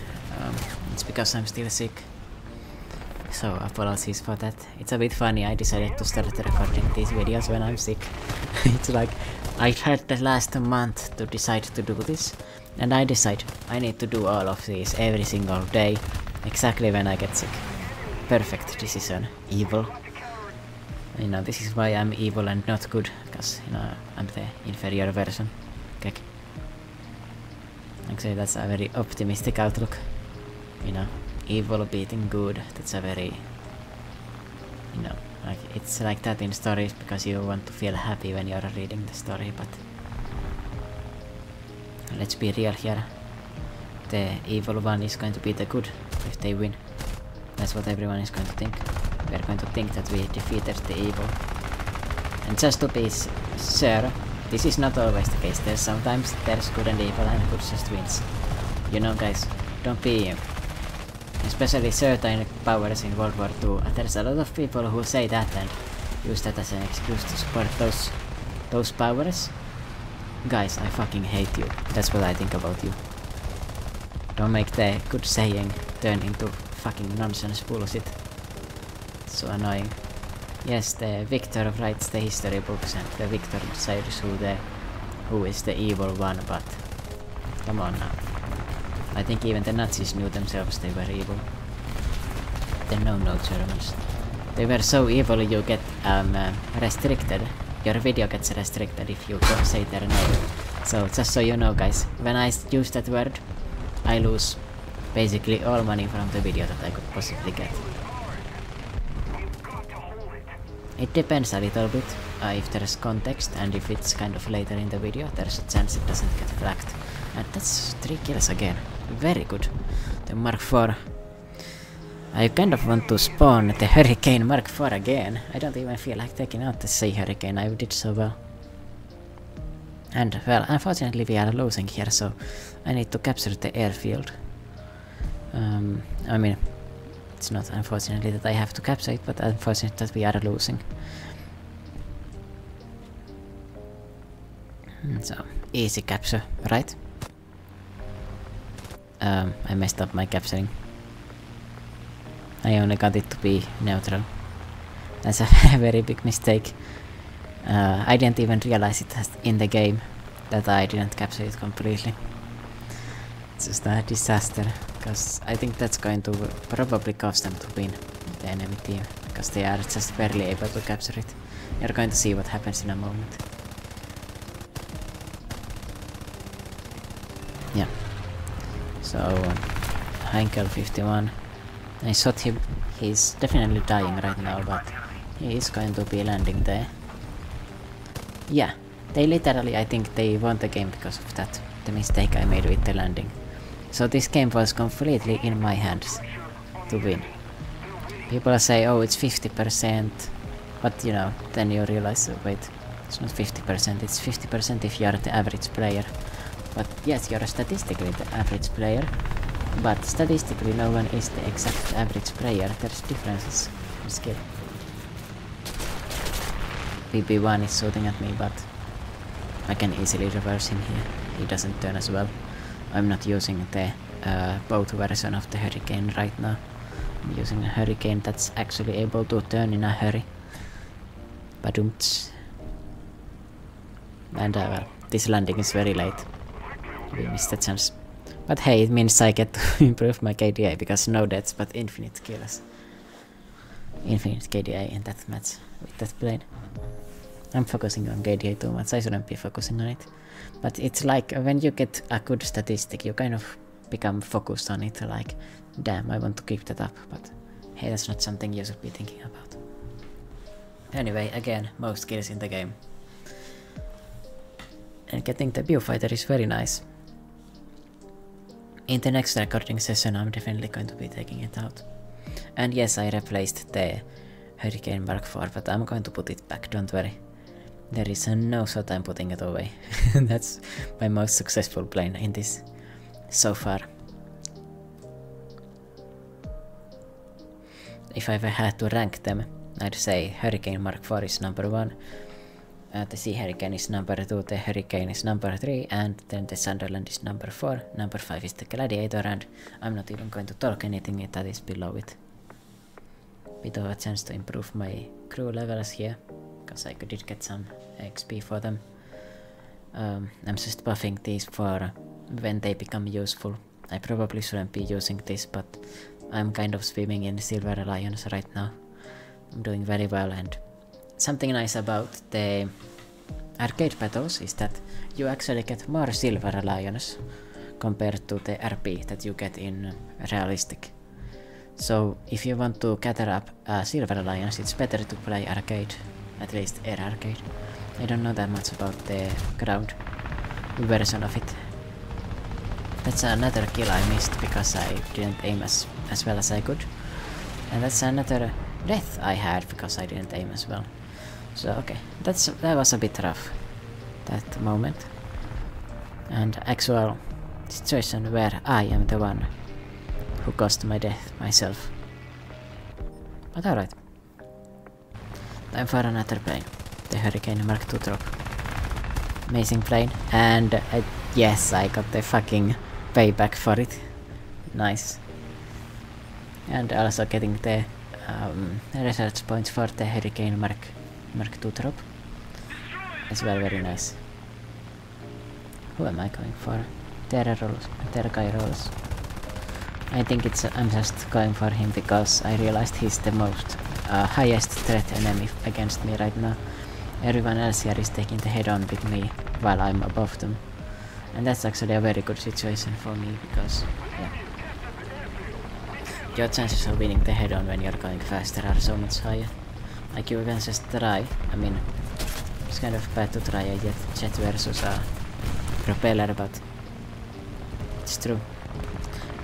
[SPEAKER 1] It's because I'm still sick. So apologies for that. It's a bit funny, I decided to start recording these videos when I'm sick. It's like, I had the last month to decide to do this, and I decide I need to do all of these every single day, exactly when I get sick. Perfect decision, eVill. You know, this is why I'm evil and not good, because, you know, I'm the inferior version. Okay. Actually, that's a very optimistic outlook. You know, evil beating good, that's a very, you know, like, it's like that in stories because you want to feel happy when you're reading the story, but let's be real here. The evil one is going to be the good if they win. That's what everyone is going to think. We're going to think that we defeated the evil. And just to be sure, this is not always the case. Sometimes there's good and evil and good just wins. You know, guys, don't be... especially certain powers in World War II. There's a lot of people who say that and use that as an excuse to support those powers. Guys, I fucking hate you. That's what I think about you. Don't make the good saying turn into fucking nonsense bullshit. So annoying. Yes, the victor writes the history books and the victor decides who is the evil one, but come on now. I think even the Nazis knew themselves they were evil. The no-no Germans. They were so evil you get restricted your video gets restricted if you don't say their name. So just so you know, guys, when I use that word, I lose basically all money from the video that I could possibly get. It depends a little bit if there's context, and if it's kind of later in the video, there's a chance it doesn't get flagged. And that's 3 kills again. Very good. The Mark IV. I kind of want to spawn the Hurricane Mark IV again. I don't even feel like taking out the Sea Hurricane, I did so well. And, well, unfortunately we are losing here, so I need to capture the airfield. I mean, it's not unfortunately that I have to capture it, but unfortunate that we are losing. So, easy capture, right? I messed up my capturing. I only got it to be neutral. That's a very big mistake. I didn't even realize it in the game that I didn't capture it completely. It's just a disaster, because I think that's going to probably cost them to win, the enemy team, because they are just barely able to capture it. You're going to see what happens in a moment. Yeah. So, Heinkel 51. I shot him. He's definitely dying right now, but he is going to be landing there. Yeah, they literally, I think they won the game because of that, the mistake I made with the landing. So this game was completely in my hands to win. People say, oh, it's 50%, but you know, then you realize, wait, it's not 50%, it's 50% if you are the average player. But yes, you're statistically the average player, but statistically no one is the exact average player. There's differences in skill. BB1 is shooting at me, but I can easily reverse him here. He doesn't turn as well. I'm not using the boat version of the Hurricane right now. I'm using a Hurricane that's actually able to turn in a hurry. Badumts. And well, this landing is very late. We missed the chance. But hey, it means I get to improve my KDA, because no deaths but infinite kills. Infinite KDA in that match with that plane. I'm focusing on KDA too much, I shouldn't be focusing on it. But it's like, when you get a good statistic, you kind of become focused on it, like, damn, I want to keep that up, but hey, that's not something you should be thinking about. Anyway, again, most kills in the game. And getting the Beaufighter is very nice. In the next recording session I'm definitely going to be taking it out. And yes, I replaced the Hurricane Mark IV, but I'm going to put it back, don't worry. There is no shot I'm putting it away. That's my most successful plane in this so far. If I had to rank them, I'd say Hurricane Mark IV is number 1, the Sea Hurricane is number 2, the Hurricane is number 3, and then the Sunderland is number 4, number 5 is the Gladiator, and I'm not even going to talk anything that is below it. Bit of a chance to improve my crew levels here, because I did get some XP for them. I'm just buffing these for when they become useful. I probably shouldn't be using this, but I'm kind of swimming in Silver Alliance right now. I'm doing very well, and something nice about the arcade battles is that you actually get more Silver Alliance compared to the RP that you get in realistic. So if you want to gather up a Silver Alliance, it's better to play arcade, at least air arcade. I don't know that much about the ground version of it. That's another kill I missed because I didn't aim as well as I could. And that's another death I had because I didn't aim as well. So okay, that was a bit rough, that moment. And actual situation where I am the one who caused my death myself. But alright. Time for another plane. The Hurricane Mark II drop. Amazing plane. And yes, I got the fucking payback for it. Nice. And also getting the research points for the Hurricane Mark II drop. As well, very nice. Who am I going for? Tergai rolls. I think I'm just going for him because I realized he's the most highest threat enemy against me right now. everyone else here is taking the head-on with me while I'm above them. And that's actually a very good situation for me because, yeah, your chances of winning the head-on when you're going faster are so much higher. Like you can just try, I mean, it's kind of bad to try a jet versus a propeller, but it's true.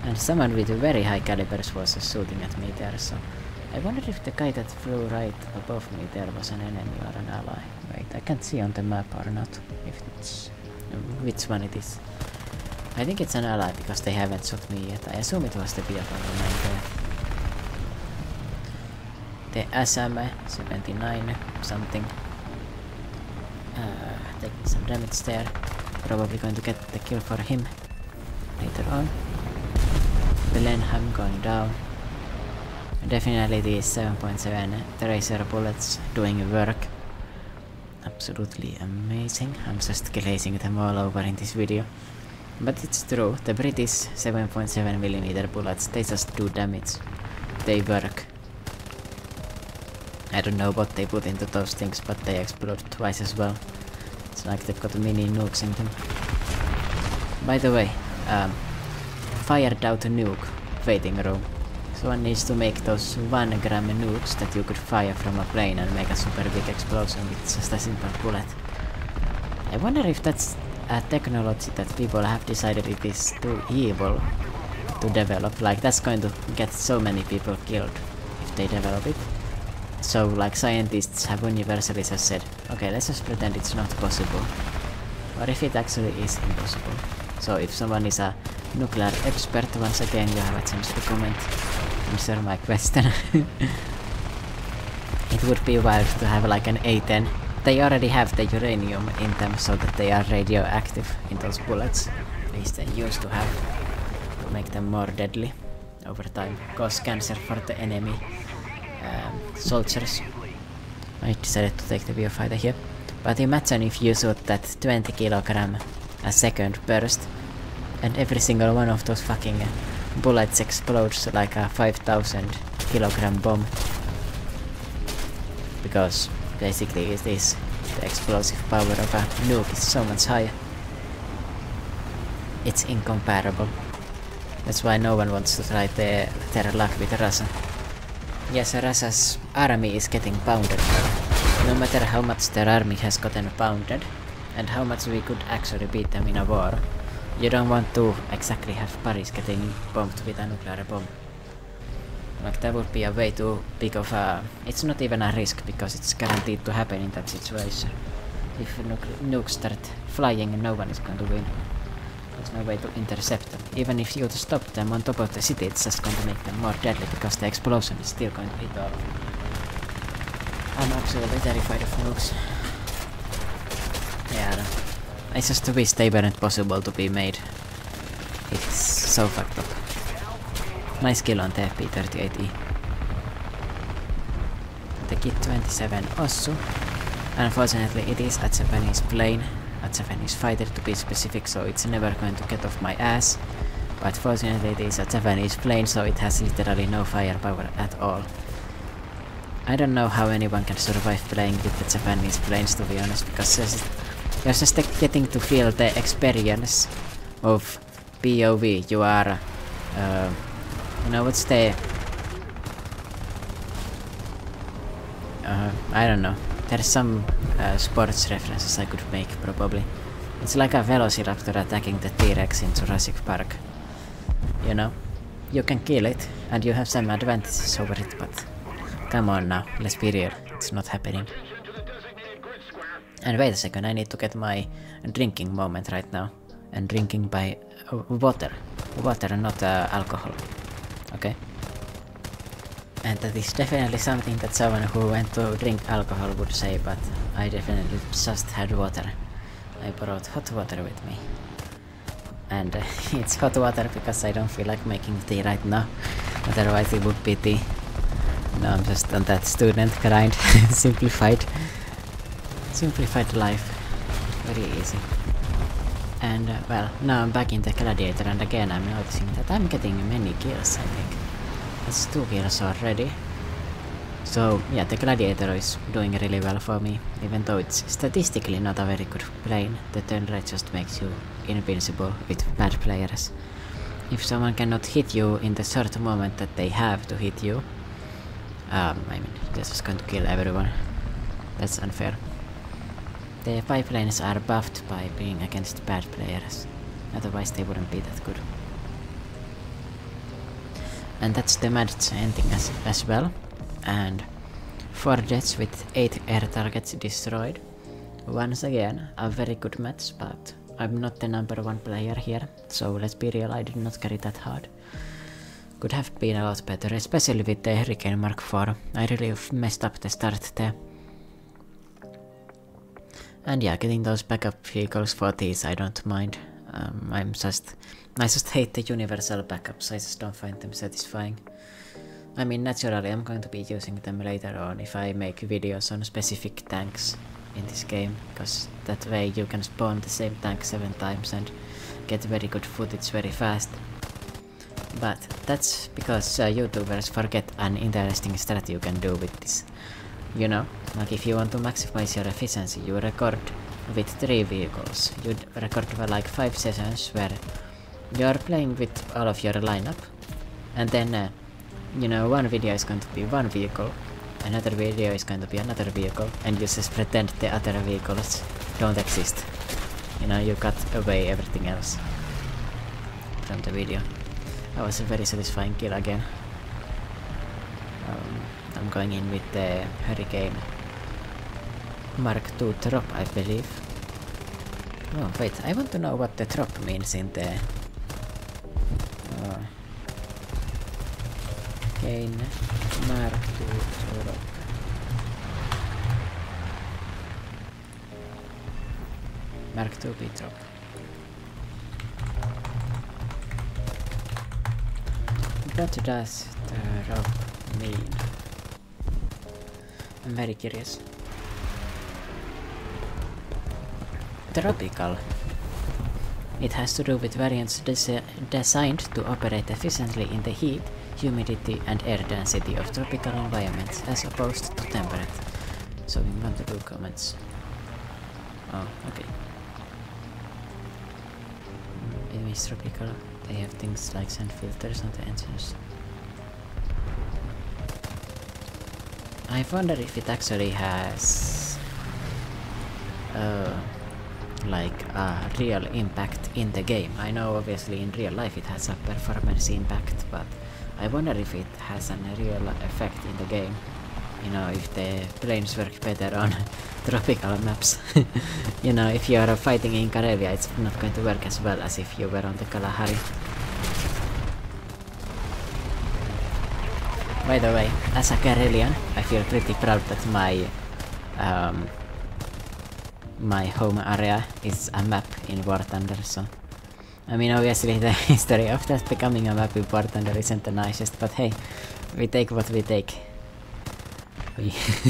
[SPEAKER 1] And someone with very high calibers was shooting at me there, so I wonder if the guy that flew right above me there was an enemy or an ally. Wait, I can't see on the map or not, if it's which one it is. I think it's an ally because they haven't shot me yet. I assume it was the Beaufighter there. The SM-79 something. Taking some damage there. Probably going to get the kill for him later on. Blenheim going down. Definitely these 7.7 tracer bullets doing work. Absolutely amazing. I'm just glazing them all over in this video. But it's true, the British 7.7mm bullets, they just do damage. They work. I don't know what they put into those things, but they explode twice as well. It's like they've got mini nukes in them. By the way, fired out a nuke waiting room. Someone needs to make those 1 gram nukes that you could fire from a plane and make a super big explosion with just a simple bullet. I wonder if that's a technology that people have decided it is too evil to develop. Like that's going to get so many people killed if they develop it. So like scientists have universally just said, okay, let's just pretend it's not possible. Or if it actually is impossible. So if someone is a nuclear expert, once again you have a chance to comment, answer my question. It would be wild to have like an A10. They already have the uranium in them so that they are radioactive in those bullets. At least they used to have, to make them more deadly over time. Cause cancer for the enemy soldiers. I decided to take the Beaufighter here. But imagine if you shoot that 20 kilogram a second burst and every single one of those fucking bullets explodes like a 5,000 kilogram bomb. Because basically it is the explosive power of a nuke is so much higher. It's incomparable. That's why no one wants to try their luck with Russia. Yes, Russia's army is getting pounded now. No matter how much their army has gotten pounded and how much we could actually beat them in a war, you don't want to exactly have Paris getting bombed with a nuclear bomb. Like that would be a way too big of a... It's not even a risk because it's guaranteed to happen in that situation. If nukes start flying, no one is going to win. There's no way to intercept them. Even if you stop them on top of the city, it's just going to make them more deadly because the explosion is still going to hit all of them. I'm absolutely terrified of nukes. Yeah, I just wish they weren't possible to be made. It's so fucked up. Nice kill on the P-38E. The Kit-27 Ossu. Unfortunately it is a Japanese plane, a Japanese fighter to be specific, so it's never going to get off my ass. But fortunately it is a Japanese plane, so it has literally no firepower at all. I don't know how anyone can survive playing with the Japanese planes, to be honest, because you're just getting to feel the experience of POV. You are, you know, what's the... I don't know. There's some sports references I could make, probably. It's like a velociraptor attacking the T-Rex in Jurassic Park. You know? You can kill it, and you have some advantages over it, but... Come on now, let's be real. It's not happening. And wait a second, I need to get my drinking moment right now. And drinking by water. Water, not alcohol. Okay? And that is definitely something that someone who went to drink alcohol would say, but I definitely just had water. I brought hot water with me. And it's hot water because I don't feel like making tea right now. Otherwise it would be tea. No, I'm just on that student grind. Simplified life. Very easy. And well, now I'm back in the Gladiator, and again I'm noticing that I'm getting many kills, I think. That's 2 kills already. So yeah, the Gladiator is doing really well for me, even though it's statistically not a very good plane. The turn rate just makes you invincible with bad players. If someone cannot hit you in the short moment that they have to hit you, I mean, they're just going to kill everyone. That's unfair. The biplanes are buffed by being against bad players, otherwise they wouldn't be that good. And that's the match ending as well. And 4 deaths with 8 air targets destroyed. Once again, a very good match, but I'm not the #1 player here, so let's be real, I did not carry that hard. Could have been a lot better, especially with the Hurricane Mark IV. I really messed up the start there. And yeah, getting those backup vehicles for these I don't mind. I just hate the universal backups, I just don't find them satisfying. I mean, naturally I'm going to be using them later on if I make videos on specific tanks in this game, because that way you can spawn the same tank 7 times and get very good footage very fast. But that's because YouTubers forget an interesting strat you can do with this. You know, like if you want to maximize your efficiency, you record with 3 vehicles. You record for like 5 sessions where you're playing with all of your lineup, and then you know, one video is going to be one vehicle, another video is going to be another vehicle, and you just pretend the other vehicles don't exist. You know, you cut away everything else from the video. That was a very satisfying kill again. I'm going in with the Hurricane Mark II drop, I believe. Oh wait, I want to know what the drop means in the Hurricane Mark II drop. Mark II drop. What does the drop mean? I'm very curious. Tropical. It has to do with variants designed to operate efficiently in the heat, humidity and air density of tropical environments as opposed to temperate. So we want to do comments. Oh, okay. It means tropical. They have things like sand filters on the engines. I wonder if it actually has like a real impact in the game. I know obviously in real life it has a performance impact, but I wonder if it has a real effect in the game. You know, if the planes work better on tropical maps. You know, if you are fighting in Karelia, it's not going to work as well as if you were on the Kalahari. By the way, as a Karelian, I feel pretty proud that my home area is a map in War Thunder, so... I mean, obviously the history of that becoming a map in War Thunder isn't the nicest, but hey, we take what we take.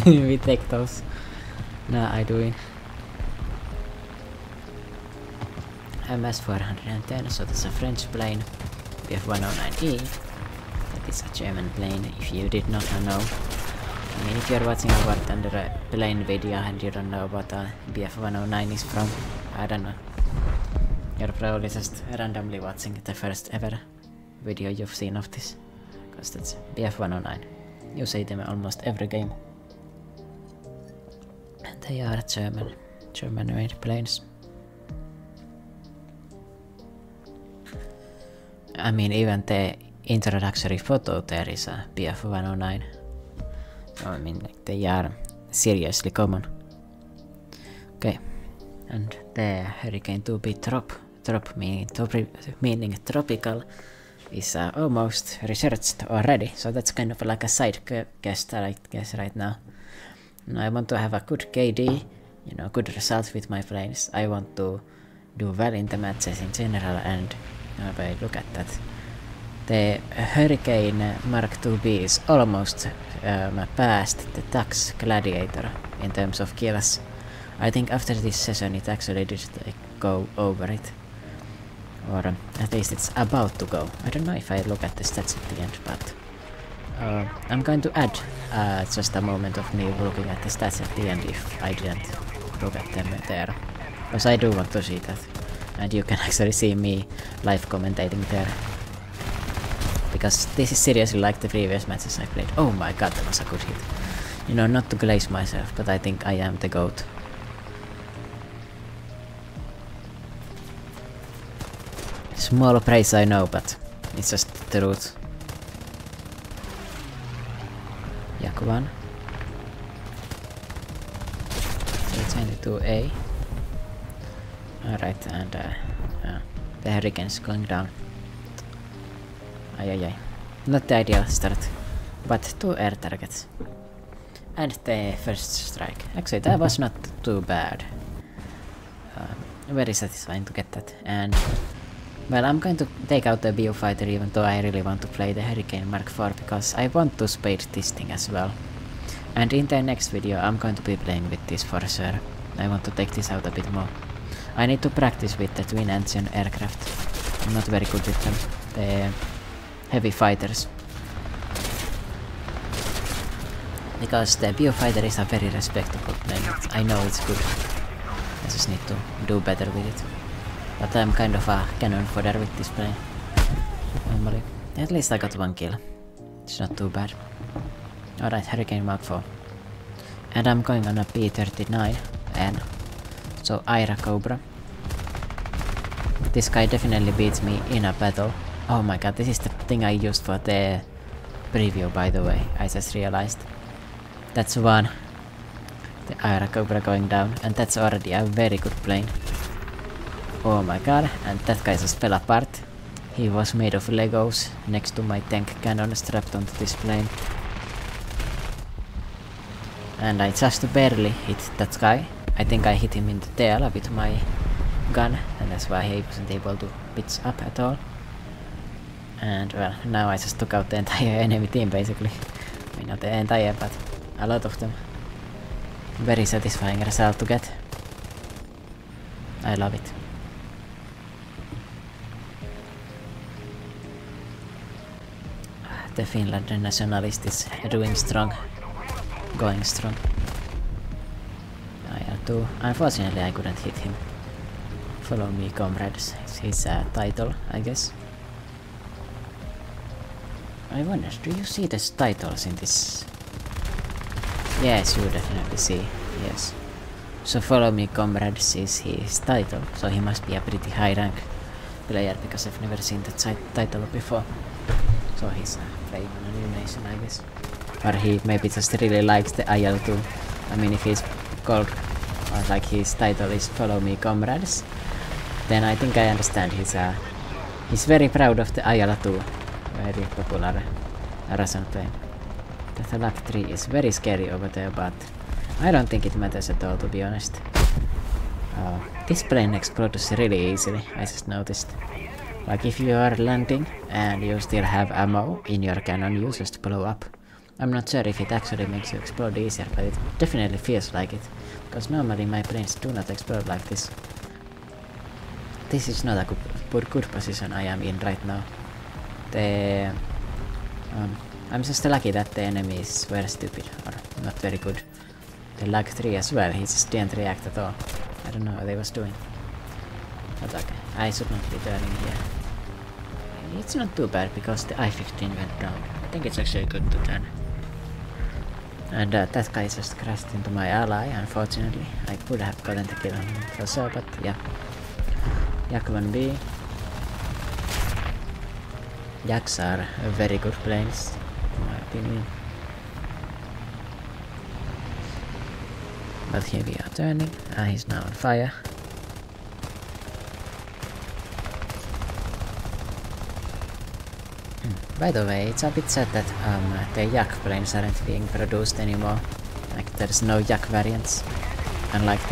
[SPEAKER 1] We take those. Nah, I do it. MS-410, so that's a French plane. BF-109E. That is a German plane, if you did not know. I mean, if you're watching a War Thunder plane video and you don't know what a BF-109 is from, I don't know. You're probably just randomly watching the first ever video you've seen of this. Because that's BF-109. You see them almost every game. And they are German-made planes. I mean, even the introductory photo there is a BF-109. I mean, like, they are seriously common. Okay, and the Hurricane 2B drop meaning tropical is almost researched already, so that's kind of like a side guess right now. And I want to have a good KD, you know, good results with my planes. I want to do well in the matches in general, and look at that. The Hurricane Mark IIB is almost past the Tux Gladiator in terms of kills. I think after this session it actually did go over it. Or at least it's about to go. I don't know if I look at the stats at the end, but I'm going to add just a moment of me looking at the stats at the end if I didn't look at them there. Because I do want to see that. And you can actually see me live commentating there. Because this is seriously like the previous matches I played. Oh my god, that was a good hit. You know, not to glaze myself, but I think I am the GOAT. Small praise I know, but it's just the truth. Yak 1. 22A. Alright, and the Hurricane is going down. Ay. Not the ideal start, but 2 air targets. And the first strike. Actually, that was not too bad. Very satisfying to get that. And well, I'm going to take out the Beaufighter even though I really want to play the Hurricane Mark IV because I want to spade this thing as well. And in the next video I'm going to be playing with this for sure. I want to take this out a bit more. I need to practice with the twin engine aircraft. I'm not very good with them. The heavy fighters. Because the Beaufighter is a very respectable plane. I know it's good. I just need to do better with it. But I'm kind of a cannon fodder with this plane. Normally. At least I got 1 kill. It's not too bad. Alright, Hurricane Mark IV. And I'm going on a P-39 and so Ira Cobra. This guy definitely beats me in a battle. Oh my god, this is the thing I used for the preview, by the way. I just realized. That's one. The Ira Cobra going down, and that's already a very good plane. Oh my god, and that guy just fell apart. He was made of Legos next to my tank cannon strapped onto this plane. And I just barely hit that guy. I think I hit him in the tail with my gun, and that's why he wasn't able to pitch up at all. And well, now I just took out the entire enemy team basically. I mean, not the entire, but a lot of them. Very satisfying result to get. I love it. The Finland nationalist is doing strong. Going strong. IL-2. Unfortunately I couldn't hit him. Follow me comrades. It's his title, I guess. I wonder, do you see the titles in this? Yes, you definitely see. Yes. So follow me comrades is his title. So he must be a pretty high rank player because I've never seen that title before. So he's playing on a new nation, I guess. Or he maybe just really likes the IL-2. I mean, if he's called, or like his title is Follow Me Comrades, then I think I understand. He's very proud of the IL-2. Very popular Russian plane. The Luck 3 is very scary over there, but I don't think it matters at all, to be honest. This plane explodes really easily, I just noticed. Like if you are landing and you still have ammo in your cannon, you just blow up. I'm not sure if it actually makes you explode easier, but it definitely feels like it. Because normally my planes do not explode like this. This is not a good position I am in right now. I'm just lucky that the enemies were stupid or not very good. The Lag 3 as well, he just didn't react at all. I don't know what he was doing. But okay, I should not be turning here. It's not too bad because the I-15 went down. I think it's actually good to turn. And that guy just crashed into my ally, unfortunately. I could have gotten the kill on him for sure, but yeah. Yak 1B. Yaks are very good planes, in my opinion. But here we are turning, and he's now on fire. By the way, it's a bit sad that the Yak planes aren't being produced anymore. Like there's no Yak variants. Unlike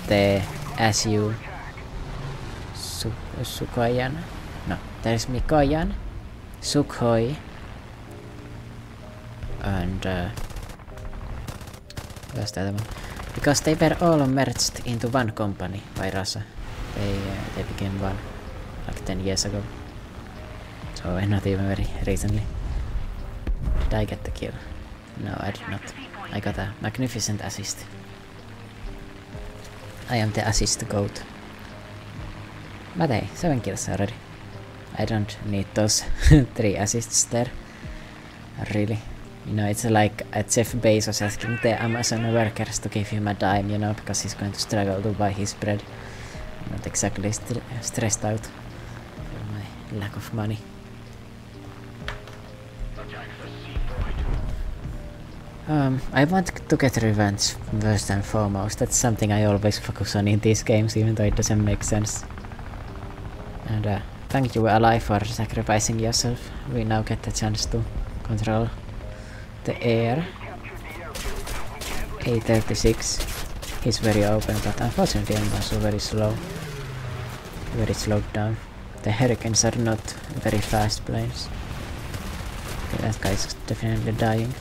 [SPEAKER 1] the SU Sukhoyan. No, there's Mikoyan, Sukhoi, and where's the other one? Because they were all merged into one company by Russia. They became one like 10 years ago. So not even very recently. Did I get the kill? No, I did not. I got a magnificent assist. I am the assist goat. But hey, 7 kills already. I don't need those 3 assists there. Really. You know, it's like Jeff Bezos asking the Amazon workers to give him a dime, you know, because he's going to struggle to buy his bread. I'm not exactly stressed out for my lack of money. I want to get revenge first and foremost. That's something I always focus on in these games, even though it doesn't make sense. And thank you, Ally, for sacrificing yourself. We now get the chance to control the air. A36. He's very open, but unfortunately I'm also very slow. Very slowed down. The Hurricanes are not very fast planes. Okay, that guy's definitely dying.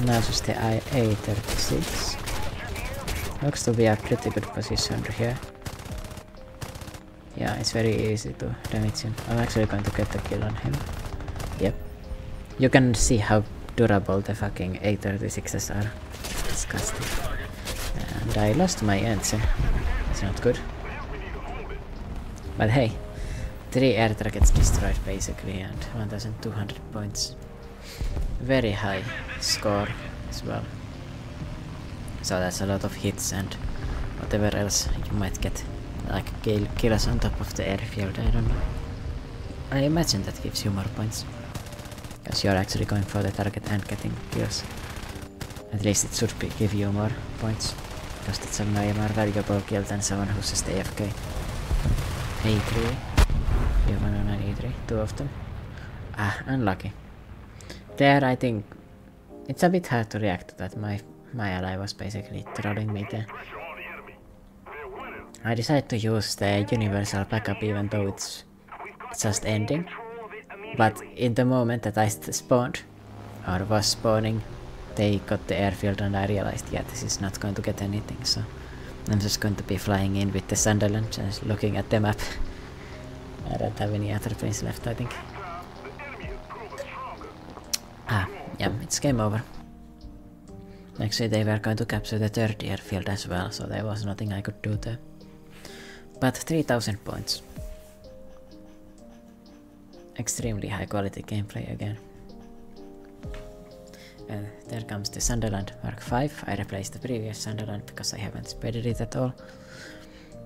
[SPEAKER 1] Now just the A36. Looks to be a pretty good position here. Yeah, it's very easy to damage him. I'm actually going to get the kill on him. Yep. You can see how durable the fucking A36s are. Disgusting. And I lost my engine. That's not good. But hey, 3 air targets destroyed basically and 1200 points. Very high score as well. So that's a lot of hits and whatever else you might get, like kills on top of the airfield, I don't know. I imagine that gives you more points, because you're actually going for the target and getting kills. At least it should give you more points, because that's a more valuable kill than someone who's just AFK. A3. B109 E3, 2 of them. Ah, unlucky. There I think it's a bit hard to react to that. My ally was basically trolling me there. I decided to use the universal backup even though it's just ending. But in the moment that I spawned, or was spawning, they got the airfield and I realized, yeah, this is not going to get anything, so I'm just going to be flying in with the Sunderland and looking at the map. I don't have any other planes left, I think. Ah, yeah, it's game over. Actually, they were going to capture the 3rd airfield as well, so there was nothing I could do there. But 3000 points. Extremely high quality gameplay again. There comes the Sunderland Mark V. I replaced the previous Sunderland because I haven't speeded it at all.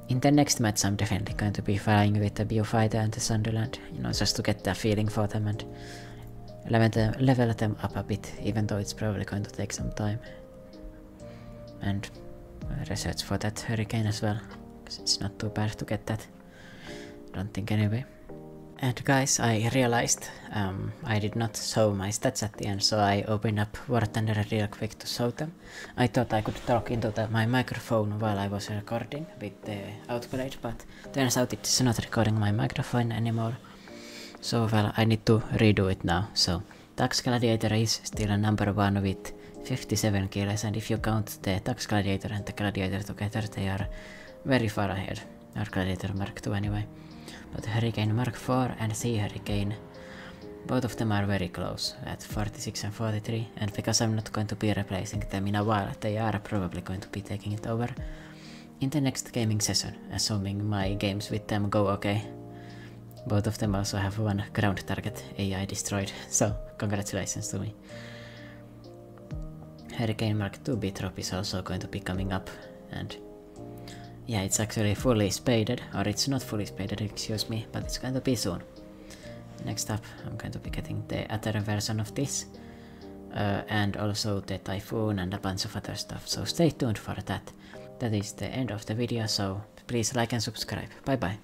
[SPEAKER 1] In the next match I'm definitely going to be flying with the Beaufighter and the Sunderland, you know, just to get the feeling for them and level them up a bit, even though it's probably going to take some time. And research for that Hurricane as well, because it's not too bad to get that. Don't think anyway. And guys, I realized I did not show my stats at the end, so I opened up War Thunder real quick to show them. I thought I could talk into my microphone while I was recording with the Outblade, but turns out it's not recording my microphone anymore. So well, I need to redo it now. So Tux Gladiator is still a #1 with 57 kills, and if you count the Tux Gladiator and the Gladiator together, they are very far ahead. Or Gladiator Mark II anyway. But Hurricane Mark IV and Sea Hurricane, both of them are very close at 46 and 43, and because I'm not going to be replacing them in a while, they are probably going to be taking it over in the next gaming session, assuming my games with them go okay. Both of them also have 1 ground target AI destroyed, so congratulations to me. Hurricane Mark II B-Trop is also going to be coming up, and yeah, it's actually fully spaded, or it's not fully spaded, excuse me, but it's going to be soon. Next up, I'm going to be getting the other version of this, and also the Typhoon and a bunch of other stuff, so stay tuned for that. That is the end of the video, so please like and subscribe. Bye bye.